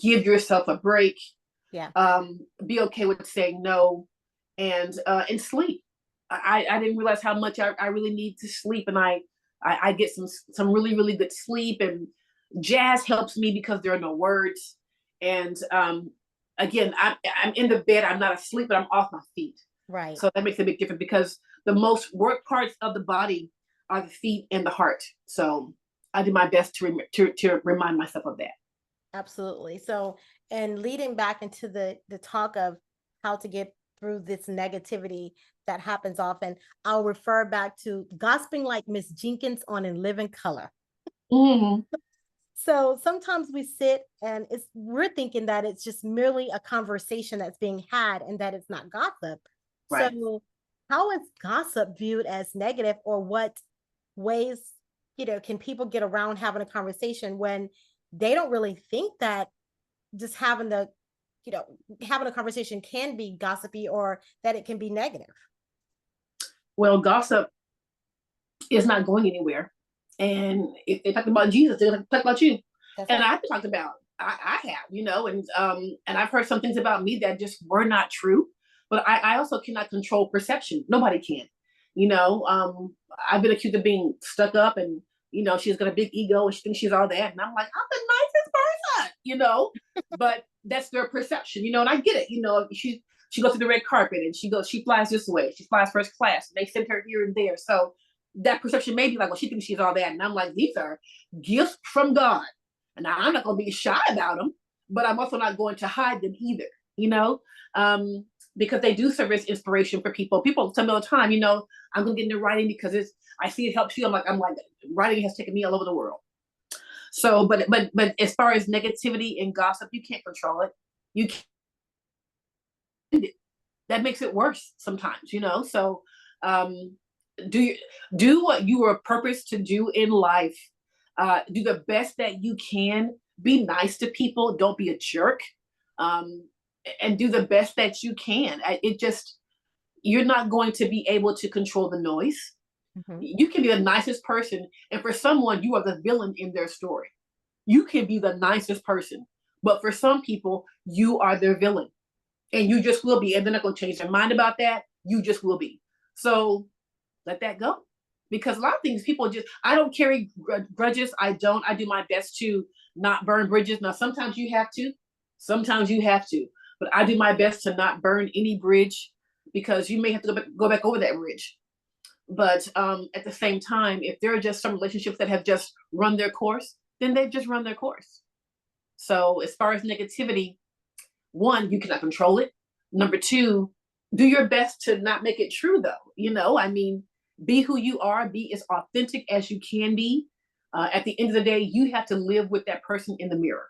give yourself a break. Yeah. Be okay with saying no, and sleep. I didn't realize how much I really need to sleep, and I get some really, really good sleep, and jazz helps me because there are no words. And again, I'm in the bed. I'm not asleep, but I'm off my feet. Right. So that makes a big difference, because the most work parts of the body are the feet and the heart. So I do my best to remind myself of that. Absolutely. So, and leading back into the talk of how to get through this negativity that happens often, I'll refer back to Gossiping Like Miss Jenkins on In Living Color. Mm-hmm. So sometimes we sit and we're thinking that it's just merely a conversation that's being had and that it's not gossip. Right. So how is gossip viewed as negative, or what ways, can people get around having a conversation when they don't really think that just having a conversation can be gossipy, or that it can be negative? Well, gossip is not going anywhere. And if they talk about Jesus, they're going to talk about you. That's and right. I've talked about, I have, and I've heard some things about me that just were not true. But I also cannot control perception. Nobody can. I've been accused of being stuck up, and she's got a big ego and she thinks she's all that. And I'm like, I'm the nicest person, but that's their perception, and I get it. She goes to the red carpet and she flies this way. She flies first class, and they send her here and there. So that perception may be like, well, she thinks she's all that. And I'm like, these are gifts from God. And I'm not going to be shy about them, but I'm also not going to hide them either, because they do serve as inspiration for people. People tell me all the time, I'm going to get into writing because I see it helps you. I'm like, writing has taken me all over the world. So, but as far as negativity and gossip, you can't control it. You can't. That makes it worse sometimes, So, do what you were purposed to do in life. Do the best that you can. Be nice to people. Don't be a jerk. And do the best that you can. You're not going to be able to control the noise. Mm-hmm. You can be the nicest person, and for someone, you are the villain in their story. You can be the nicest person, but for some people, you are their villain, and you just will be, and they're not going to change their mind about that. You just will be. So let that go, because a lot of things people I don't carry grudges. I do my best to not burn bridges. Now, sometimes you have to, but I do my best to not burn any bridge, because you may have to go back over that bridge. But at the same time, if there are just some relationships that have just run their course, then they've just run their course. So as far as negativity, one, you cannot control it. Number two, do your best to not make it true, though. I mean, be who you are, be as authentic as you can be. At the end of the day, you have to live with that person in the mirror.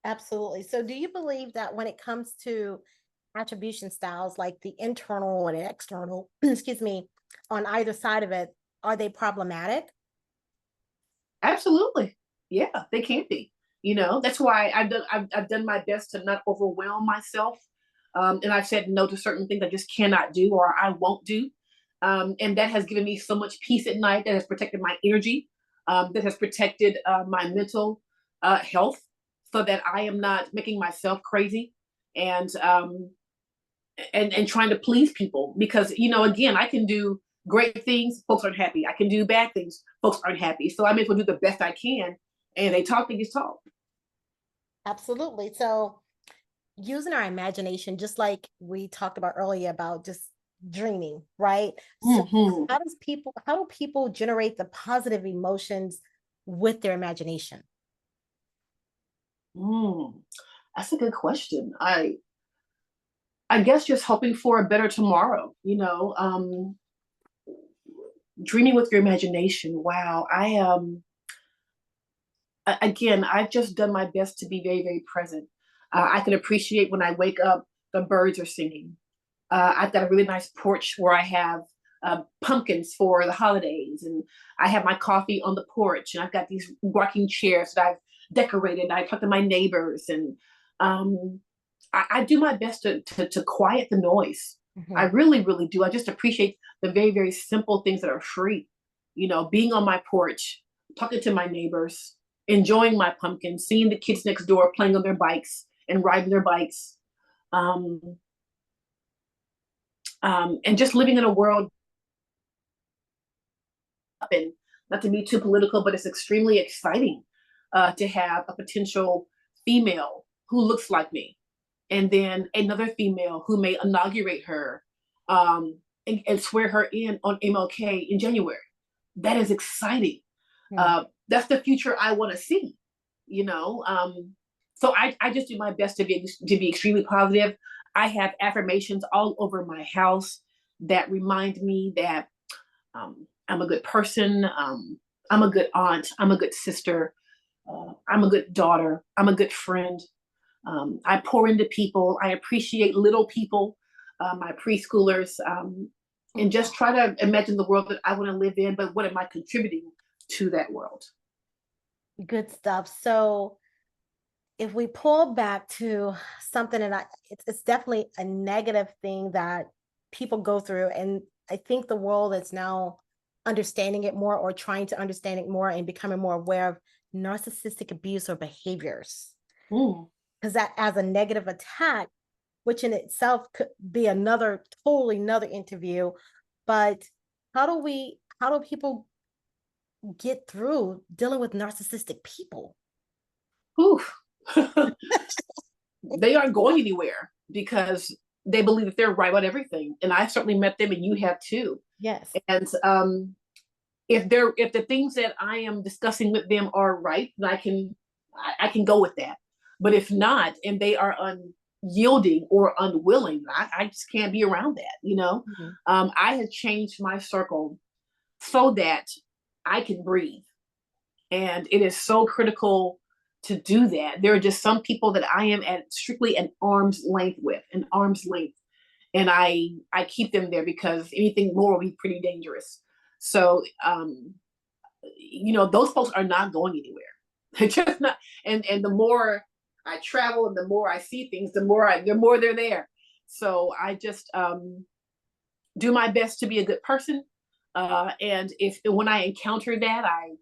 Absolutely. So do you believe that when it comes to attribution styles, like the internal and external, excuse me, on either side of it, are they problematic? Absolutely. Yeah, they can be. That's why I've done my best to not overwhelm myself. And I've said no to certain things I just cannot do or I won't do. And that has given me so much peace at night. That has protected my energy. That has protected my mental health, so that I am not making myself crazy and and trying to please people. Because again, I can do great things, folks aren't happy. I can do bad things, folks aren't happy. So I may as well do the best I can. And they talk, they just talk. Absolutely. So using our imagination, just like we talked about earlier about just dreaming, right? So Mm-hmm. how do people generate the positive emotions with their imagination? Mm, that's a good question. I guess just hoping for a better tomorrow. Dreaming with your imagination. Wow. Again, I've just done my best to be very, very present. I can appreciate when I wake up, the birds are singing. I've got a really nice porch where I have pumpkins for the holidays, and I have my coffee on the porch, and I've got these rocking chairs that I've decorated. And I talk to my neighbors, and um, I do my best to quiet the noise. I Mhm. really, really do. I just appreciate the very, very simple things that are free. Being on my porch, talking to my neighbors, enjoying my pumpkins, seeing the kids next door playing on their bikes and riding their bikes. Um, and just living in a world, and not to be too political, but it's extremely exciting to have a potential female who looks like me, and then another female who may inaugurate her and swear her in on MLK in January. That is exciting. Hmm. That's the future I want to see. You know, so I just do my best to be extremely positive. I have affirmations all over my house that remind me that I'm a good person. I'm a good aunt. I'm a good sister. I'm a good daughter. I'm a good friend. I pour into people. I appreciate little people, my preschoolers, and just try to imagine the world that I want to live in. But what am I contributing to that world? Good stuff. So if we pull back to something, and it's definitely a negative thing that people go through, and I think the world is now understanding it more or trying to understand it more and becoming more aware of narcissistic abuse or behaviors. Mm. Because that as a negative attack, which in itself could be another totally another interview. But how do people get through dealing with narcissistic people? They aren't going anywhere because they believe that they're right about everything. And I certainly met them, and you have too. Yes. And if the things that I am discussing with them are right, then I can go with that. But if not, and they are unyielding or unwilling, I just can't be around that. Mhm. I have changed my circle so that I can breathe, and it is so critical to do that. There are just some people that I am at strictly an arm's length with, an arm's length, and I keep them there because anything more will be pretty dangerous. So those folks are not going anywhere. They're just not. And the more I travel and the more I see things, the more they're there. So I just do my best to be a good person. And if when I encounter that, I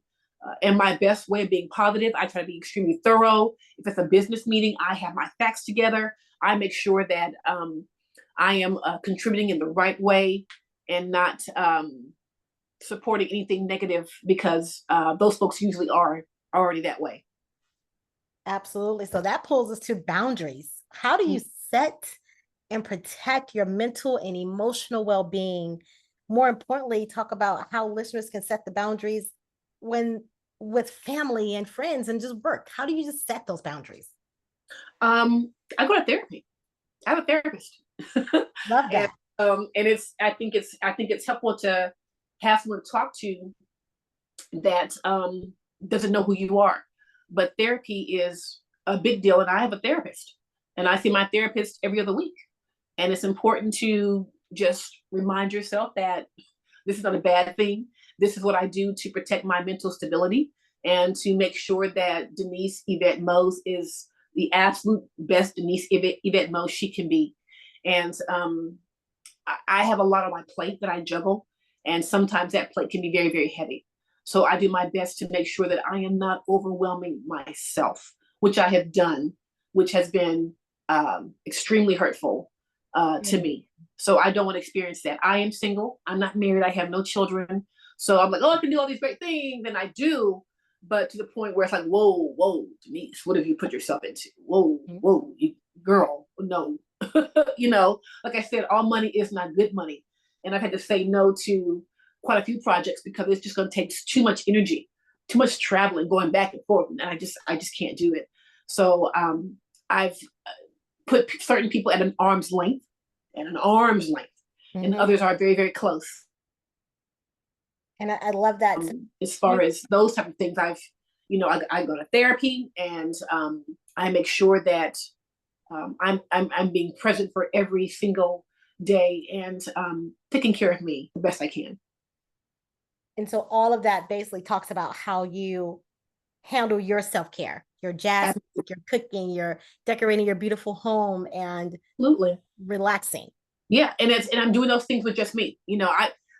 and my best way of being positive, I try to be extremely thorough. If it's a business meeting, I have my facts together. I make sure that I am contributing in the right way and not supporting anything negative, because those folks usually are already that way. Absolutely. So that pulls us to boundaries. How do you set and protect your mental and emotional well being more importantly, talk about how listeners can set the boundaries when with family and friends and just work. How do you just set those boundaries? I go to therapy. I have a therapist. Love and that. and I think it's helpful to have someone to talk to that doesn't know who you are. But therapy is a big deal, and I have a therapist, and I see my therapist every other week. And it's important to just remind yourself that this is not a bad thing. This is what I do to protect my mental stability and to make sure that Denise Yvette Mose is the absolute best Denise Yvette Mose she can be. And I have a lot on my plate that I juggle, and sometimes that plate can be very, very heavy. So I do my best to make sure that I am not overwhelming myself, which I have done, which has been extremely hurtful to Mm. me. So I don't want to experience that. I am single. I'm not married. I have no children. So I'm like, oh, I can do all these great things, and I do. But to the point where it's like, whoa, whoa, Denise, what have you put yourself into? Whoa, Mm. whoa, girl, no. Like I said, all money is not good money. And I've had to say no to quite a few projects because it's just going to take too much energy, too much traveling, going back and forth. And I just can't do it. So I've put certain people at an arm's length, and Mhm. others are very, very close. And I love that. As far as those type of things, I go to therapy, and I make sure that I'm being present for every single day, and taking care of me the best I can. And so all of that basically talks about how you handle your self-care, your jazz music, your cooking, your decorating your beautiful home and Absolutely. relaxing. Yeah, and I'm doing those things with just me.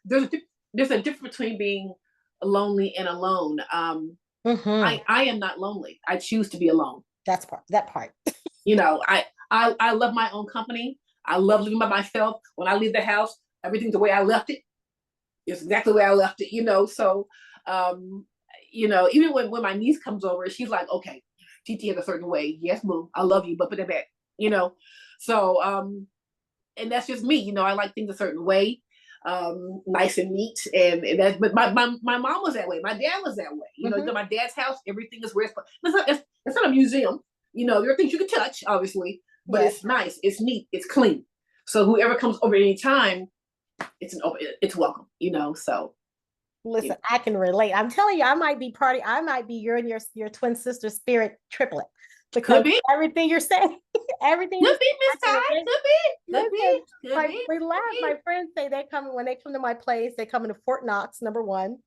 There's a there's a difference between being lonely and alone. Mm-hmm. I am not lonely. I choose to be alone. That part. I love my own company. I love living by myself. When I leave the house, everything's the way I left it. It's exactly the way I left it. So um, even when my niece comes over, she's like, okay, TT has a certain way. Yes, boo, I love you, but put it back. You know, so and that's just me. I like things a certain way, nice and neat. And that, but my mom was that way. My dad was that way. Mm-hmm. My dad's house, everything is where it's not a museum. There are things you can touch, obviously, but Yes. it's nice, it's neat, it's clean. So whoever comes over any time, it's welcome. So you Listen, know. I can relate. I'm telling you, I might be your and your twin sister spirit triplet Could because be, everything you're saying, everything you're could be, saying, I Miss can Ty, relate. could be, could Listen, be, could be, we laugh. could be. My friends say they come when they come to my place, they come into Fort Knox, number one.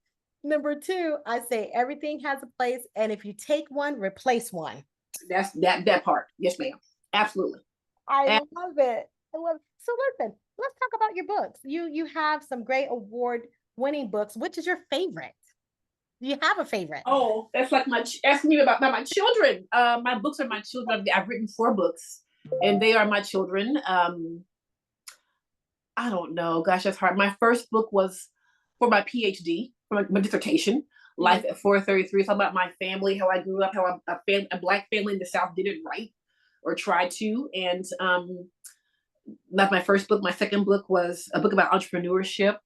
Number two, I say everything has a place, and if you take one, replace one. That's that part. Yes, ma'am. Absolutely. I love it. I love it. So listen, let's talk about your books. You have some great award winning books. Which is your favorite? Do you have a favorite? Oh, that's like asking me about my children. My books are my children. I've written 4 books, and they are my children. I don't know. Gosh, that's hard. My first book was for my PhD, for my dissertation, Mhm. Life at 433. It's all about my family, how I grew up, how a Black family in the South did it right or tried to. And that's my first book. My second book was a book about entrepreneurship.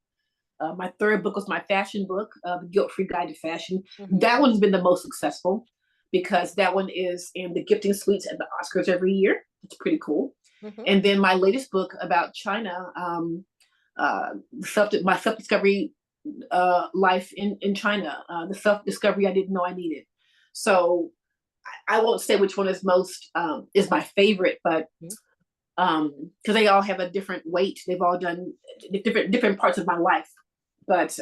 My third book was my fashion book, The Guilt-Free Guide to Fashion. Mhm. That one's been the most successful because that one is in the gifting suites at the Oscars every year. It's pretty cool. Mhm. And then my latest book about China, my self-discovery life in China, the self-discovery I didn't know I needed. So I won't say which one is my favorite, but Mhm. because they all have a different weight. They've all done different parts of my life. But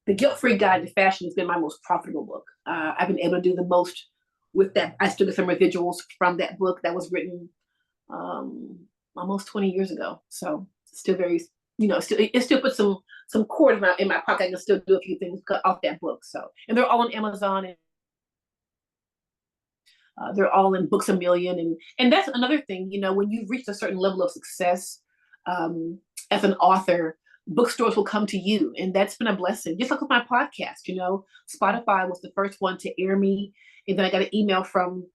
the Guilt-Free Guide to Fashion has been my most profitable book. I've been able to do the most with that. I still get some residuals from that book that was written almost 20 years ago. So still very, it still puts some cord in my pocket. I can still do a few things off that book. So, and they're all on Amazon, and they're all in Books a Million, and that's another thing. When you've reached a certain level of success um, as an author, bookstores will come to you, and that's been a blessing. Just like with my podcast, Spotify was the first one to air me, and then I got an email from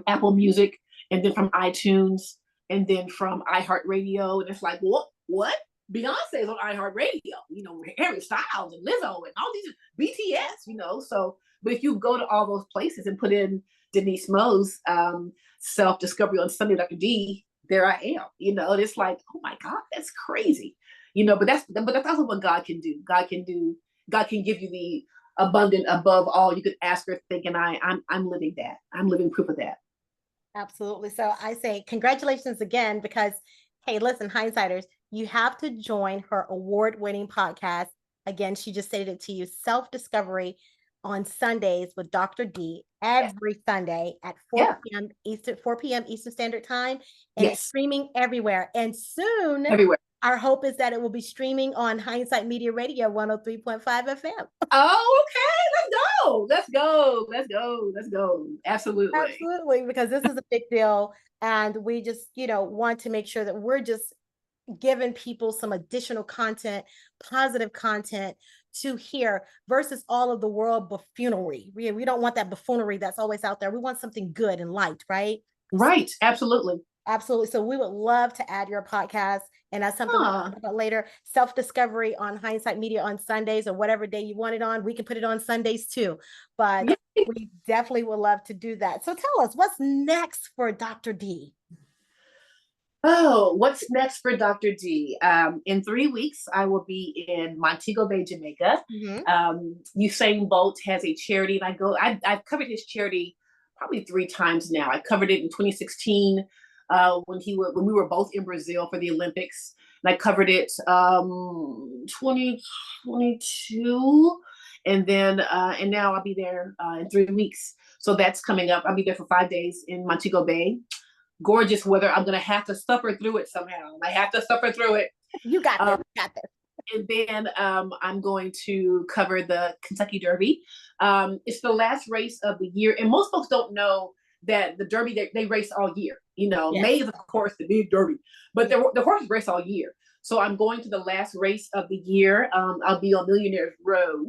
Apple Music, and then from iTunes, and then from iHeartRadio, and it's like, what? Beyonce is on iHeartRadio, Harry Styles and Lizzo and all these BTS. So, but if you go to all those places and put in Denise Mose, self-discovery on Sunday, Dr. D, there I am. And it's like, oh my God, that's crazy. But that's also what God can do. God can do. God can give you the abundant above all you could ask or think, and I'm living that. I'm living proof of that. Absolutely. So I say congratulations again because, hey, listen, hindsighters, you have to join her award-winning podcast. Again, she just stated it to you, Self-Discovery on Sundays with Dr. D Yes. every Sunday at 4 Yeah. p.m. Eastern Standard Time. And it's Yes. streaming everywhere. And soon, Everywhere. our hope is that it will be streaming on Hindsight Media Radio 103.5 FM. Oh, okay. Let's go. Let's go. Let's go. Let's go. Absolutely. Absolutely, because this is a big deal. And we just, want to make sure that we're just giving people some additional content, positive content to hear versus all of the world buffoonery. We don't want that buffoonery that's always out there. We want something good and light, right? Right. Absolutely. Absolutely. So we would love to add your podcast. And that's something we'll talk about later. Self-discovery on Hindsight Media on Sundays or whatever day you want it on. We can put it on Sundays too. But we definitely would love to do that. So tell us, what's next for Dr. D? Oh, what's next for Dr. D? In 3 weeks, I will be in Montego Bay, Jamaica. Usain Bolt has a charity, and I've covered his charity probably 3 times now. I covered it in 2016 when we were both in Brazil for the Olympics, and I covered it 2022, and now I'll be there in 3 weeks. So that's coming up. I'll be there for 5 days in Montego Bay. Gorgeous weather. I'm gonna have to suffer through it somehow. I have to suffer through it. You got this. You got this. And then I'm going to cover the Kentucky Derby. It's the last race of the year, and most folks don't know that the Derby they race all year. Yes. May is of course the big Derby, but the horses race all year. So I'm going to the last race of the year. I'll be on Millionaire's Row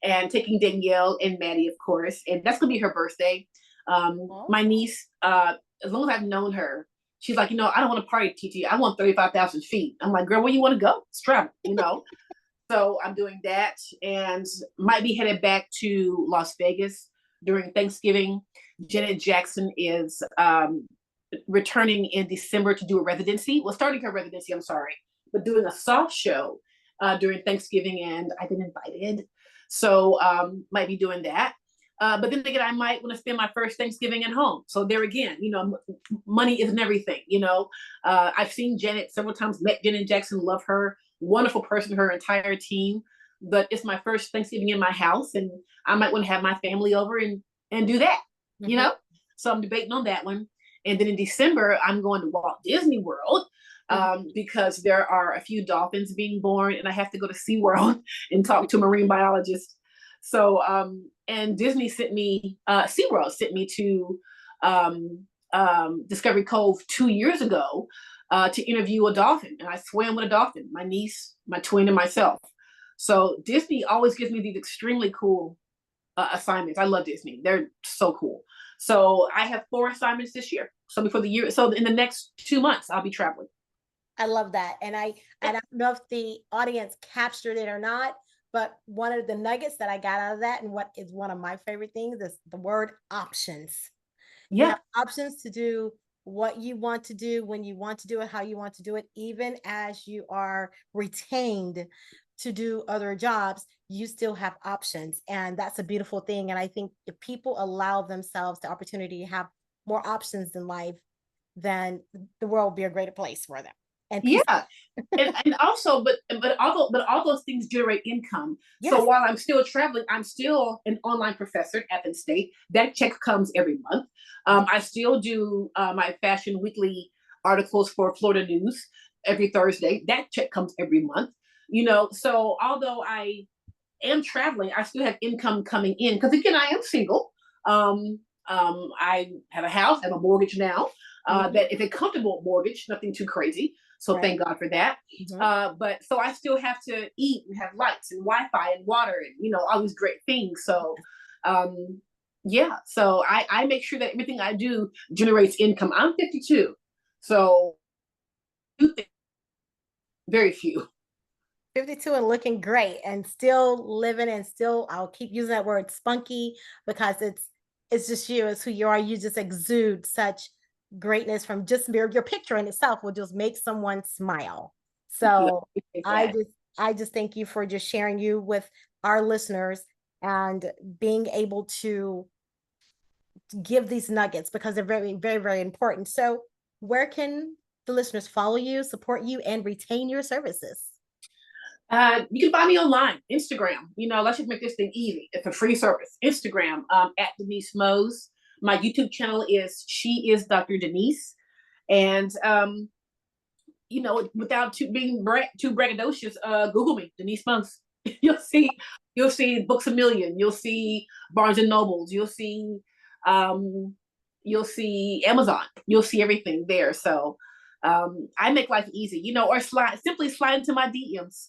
and taking Danielle and Maddie, of course, and that's gonna be her birthday. My niece, as long as I've known her, she's like, I don't want to party, TT. I want 35,000 feet. I'm like, girl, where you want to go? Let's travel, So I'm doing that and might be headed back to Las Vegas during Thanksgiving. Janet Jackson is returning in December to do a residency. Well, starting her residency, I'm sorry, but doing a soft show during Thanksgiving, and I've been invited. So might be doing that. But then again, I might want to spend my first Thanksgiving at home. So there again, money isn't everything. I've seen Janet several times, met Janet Jackson, love her, wonderful person, her entire team. But it's my first Thanksgiving in my house, and I might want to have my family over and do that, So I'm debating on that one. And then in December, I'm going to Walt Disney World because there are a few dolphins being born, and I have to go to SeaWorld and talk to a marine biologist. So, and Disney SeaWorld sent me to Discovery Cove 2 years ago to interview a dolphin. And I swam with a dolphin, my niece, my twin, and myself. So Disney always gives me these extremely cool assignments. I love Disney. They're so cool. So I have 4 assignments this year. So before the year, so in the next 2 months, I'll be traveling. I love that. And I don't know if the audience captured it or not, but one of the nuggets that I got out of that, and what is one of my favorite things, is the word options. Yeah. You have options to do what you want to do, when you want to do it, how you want to do it, even as you are retained to do other jobs, you still have options. And that's a beautiful thing. And I think if people allow themselves the opportunity to have more options in life, then the world will be a greater place for them. And and also, but all those things generate income. Yes. So while I'm still traveling, I'm still an online professor at Athens State. That check comes every month. I still do my Fashion Weekly articles for Florida News every Thursday. That check comes every month. So although I am traveling, I still have income coming in because again, I am single. I have a house, I have a mortgage now. That is a comfortable mortgage, nothing too crazy. So thank God for that. But so I still have to eat and have lights and Wi-Fi and water and, all these great things. So, so I make sure that everything I do generates income. I'm 52. So very few. 52 and looking great and still living and still, I'll keep using that word spunky because it's just you, it's who you are. You just exude such greatness from just your picture in itself will just make someone smile. Thank you. So I appreciate I that. just I just thank you for just sharing you with our listeners and being able to give these nuggets because they're very, very, very important. So where can the listeners follow you, support you, and retain your services? You can find me online, Instagram. Let's just make this thing easy. It's a free service. Instagram at Denise Mose. My YouTube channel is She is Dr. Denise. And without being too braggadocious, Google me, Denise Mose. you'll see you'll see Books a Million. You'll see Barnes and Nobles. Um, you'll see Amazon. You'll see everything there. So I make life easy, or simply slide into my DMs.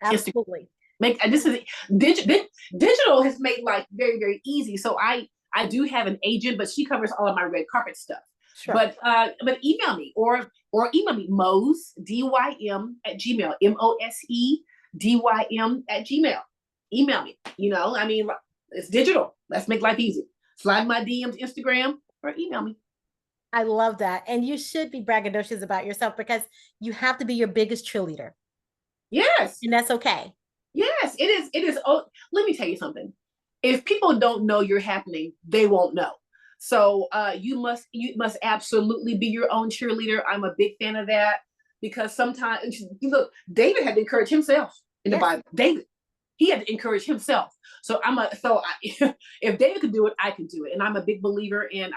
Absolutely. Make this is digital has made life very, very easy. So I do have an agent, but she covers all of my red carpet stuff. Sure. But email me or email me Mose DYM@gmail MOSE DYM@gmail. Email me. I mean, it's digital. Let's make life easy. Slide my DMs, Instagram, or email me. I love that. And you should be braggadocious about yourself because you have to be your biggest cheerleader. Yes. And that's okay. Yes, it is. It is. Oh, let me tell you something. If people don't know you're happening, they won't know. So you must absolutely be your own cheerleader. I'm a big fan of that because sometimes look, David had to encourage himself in the Bible. David, he had to encourage himself. So if David could do it, I can do it. And I'm a big believer in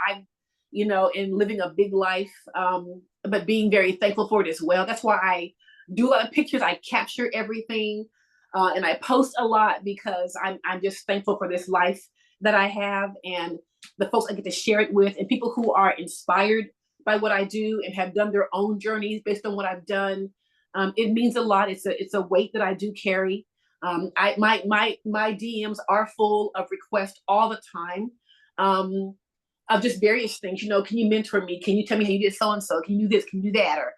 living a big life, but being very thankful for it as well. That's why I do a lot of pictures. I capture everything, and I post a lot because I'm just thankful for this life that I have and the folks I get to share it with, and people who are inspired by what I do and have done their own journeys based on what I've done. It means a lot. It's a weight that I do carry. My DMs are full of requests all the time. Of just various things. Can you mentor me? Can you tell me how you did so and so? Can you do this? Can you do that? Or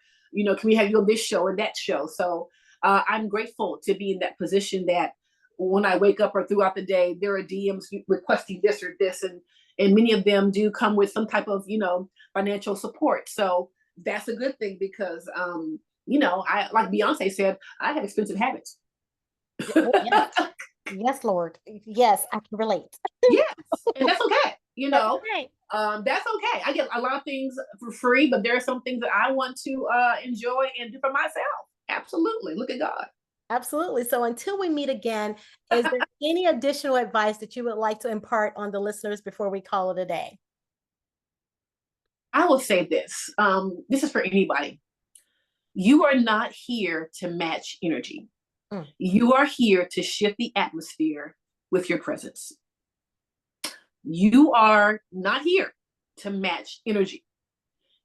can we have you on this show or that show? So I'm grateful to be in that position that when I wake up or throughout the day, there are DMs requesting this or this, and many of them do come with some type of financial support. So that's a good thing because I like Beyonce said, I have expensive habits. Oh, yes. Yes, Lord. Yes, I can relate. Yes, and that's okay. That's okay. That's okay. I get a lot of things for free, but there are some things that I want to enjoy and do for myself. Absolutely. Look at God. Absolutely. So until we meet again, is there any additional advice that you would like to impart on the listeners before we call it a day? I will say this. This is for anybody. You are not here to match energy. Mm. You are here to shift the atmosphere with your presence. You are not here to match energy.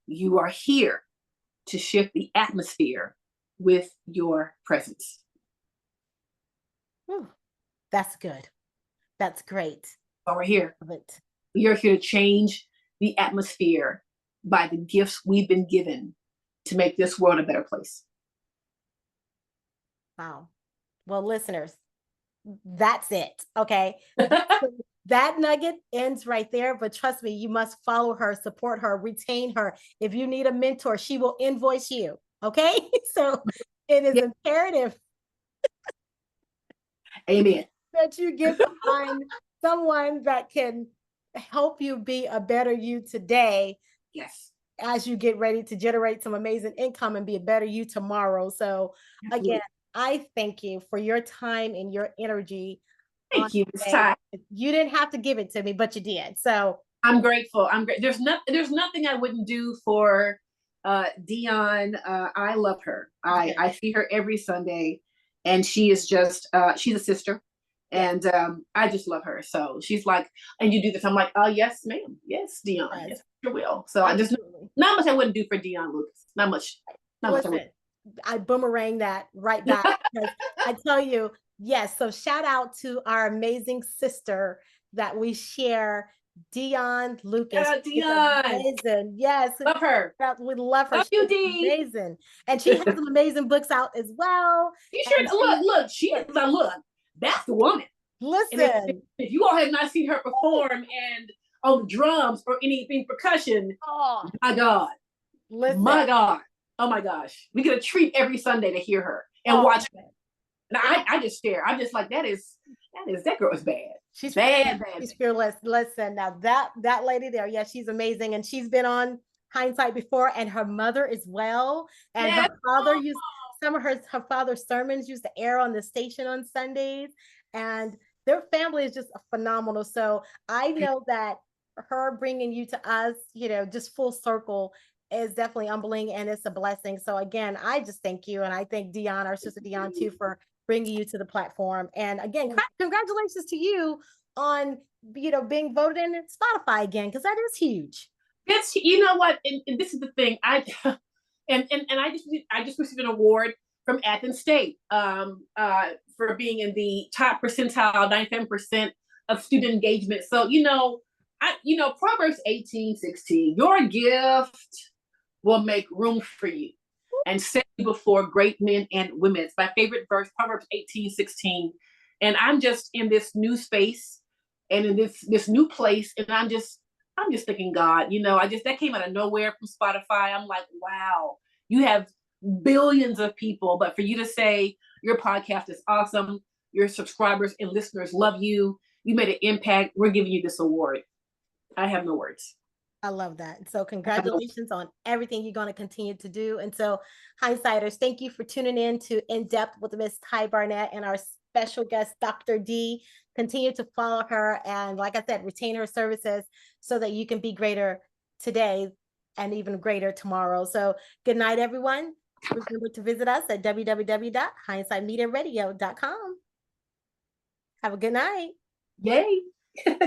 You are here to shift the atmosphere with your presence. Ooh, that's good. That's great. So we're here. Love it. You're here to change the atmosphere by the gifts we've been given to make this world a better place. Wow. Well, listeners, that's it. Okay. That nugget ends right there. But trust me, you must follow her, support her, retain her. If you need a mentor, she will invoice you. Okay. So it is imperative. Amen. That you get behind someone that can help you be a better you today. Yes. As you get ready to generate some amazing income and be a better you tomorrow. So Absolutely. again, I thank you for your time and your energy. Thank you. It's time. You didn't have to give it to me, but you did. So I'm grateful. I'm great. There's nothing I wouldn't do for Dion. I love her. I see her every Sunday, and she is just she's a sister, and I just love her. So she's like, and you do this. I'm like, oh yes, ma'am. Yes, Dion. Yes, you will. So I just not much I wouldn't do for Dion Lucas. Not much. Not listen, much I boomerang that right back because I tell you, yes. So shout out to our amazing sister that we share Dion Lucas. Shout out She's Dion. amazing. Yes. Love her. We love her. Love you, She's D. amazing. And she has some amazing books out as well. You And sure? Look. She is a look. That's the woman. And listen. if you all have not seen her perform and on the drums or anything percussion, Oh, my God, listen. my God, oh my gosh, we get a treat every Sunday to hear her and watch her. And I just stare. I'm just like, that girl is bad. She's bad. She's fearless. Listen, now that lady there, yeah, she's amazing, and she's been on Hindsight before, and her mother as well. And Yes. her father used some of her father's sermons used to air on the station on Sundays, and their family is just phenomenal. So I know that her bringing you to us, just full circle is definitely humbling, and it's a blessing. So again, I just thank you, and I thank Dion, our sister Dion, too, for bringing you to the platform. And again, congratulations to you on being voted in at Spotify again, because that is huge. It's, you know what, and this is the thing. I just received an award from Athens State for being in the top percentile, 97% of student engagement. So Proverbs 18:16, your gift will make room for you and set you before great men and women. It's my favorite verse, Proverbs 18:16. And I'm just in this new space and in this new place, and I'm just thinking, God, that came out of nowhere from Spotify. I'm like, wow, you have billions of people, but for you to say your podcast is awesome, your subscribers and listeners love you, you made an impact, we're giving you this award. I have no words. I love that. So congratulations on everything you're going to continue to do. And so Hindsighters, thank you for tuning in to In Depth with Miss Ty Barnett and our special guest, Dr. D. Continue to follow her. And like I said, retain her services so that you can be greater today and even greater tomorrow. So good night, everyone. Remember to visit us at www.hindsightmediaradio.com. Have a good night. Yay.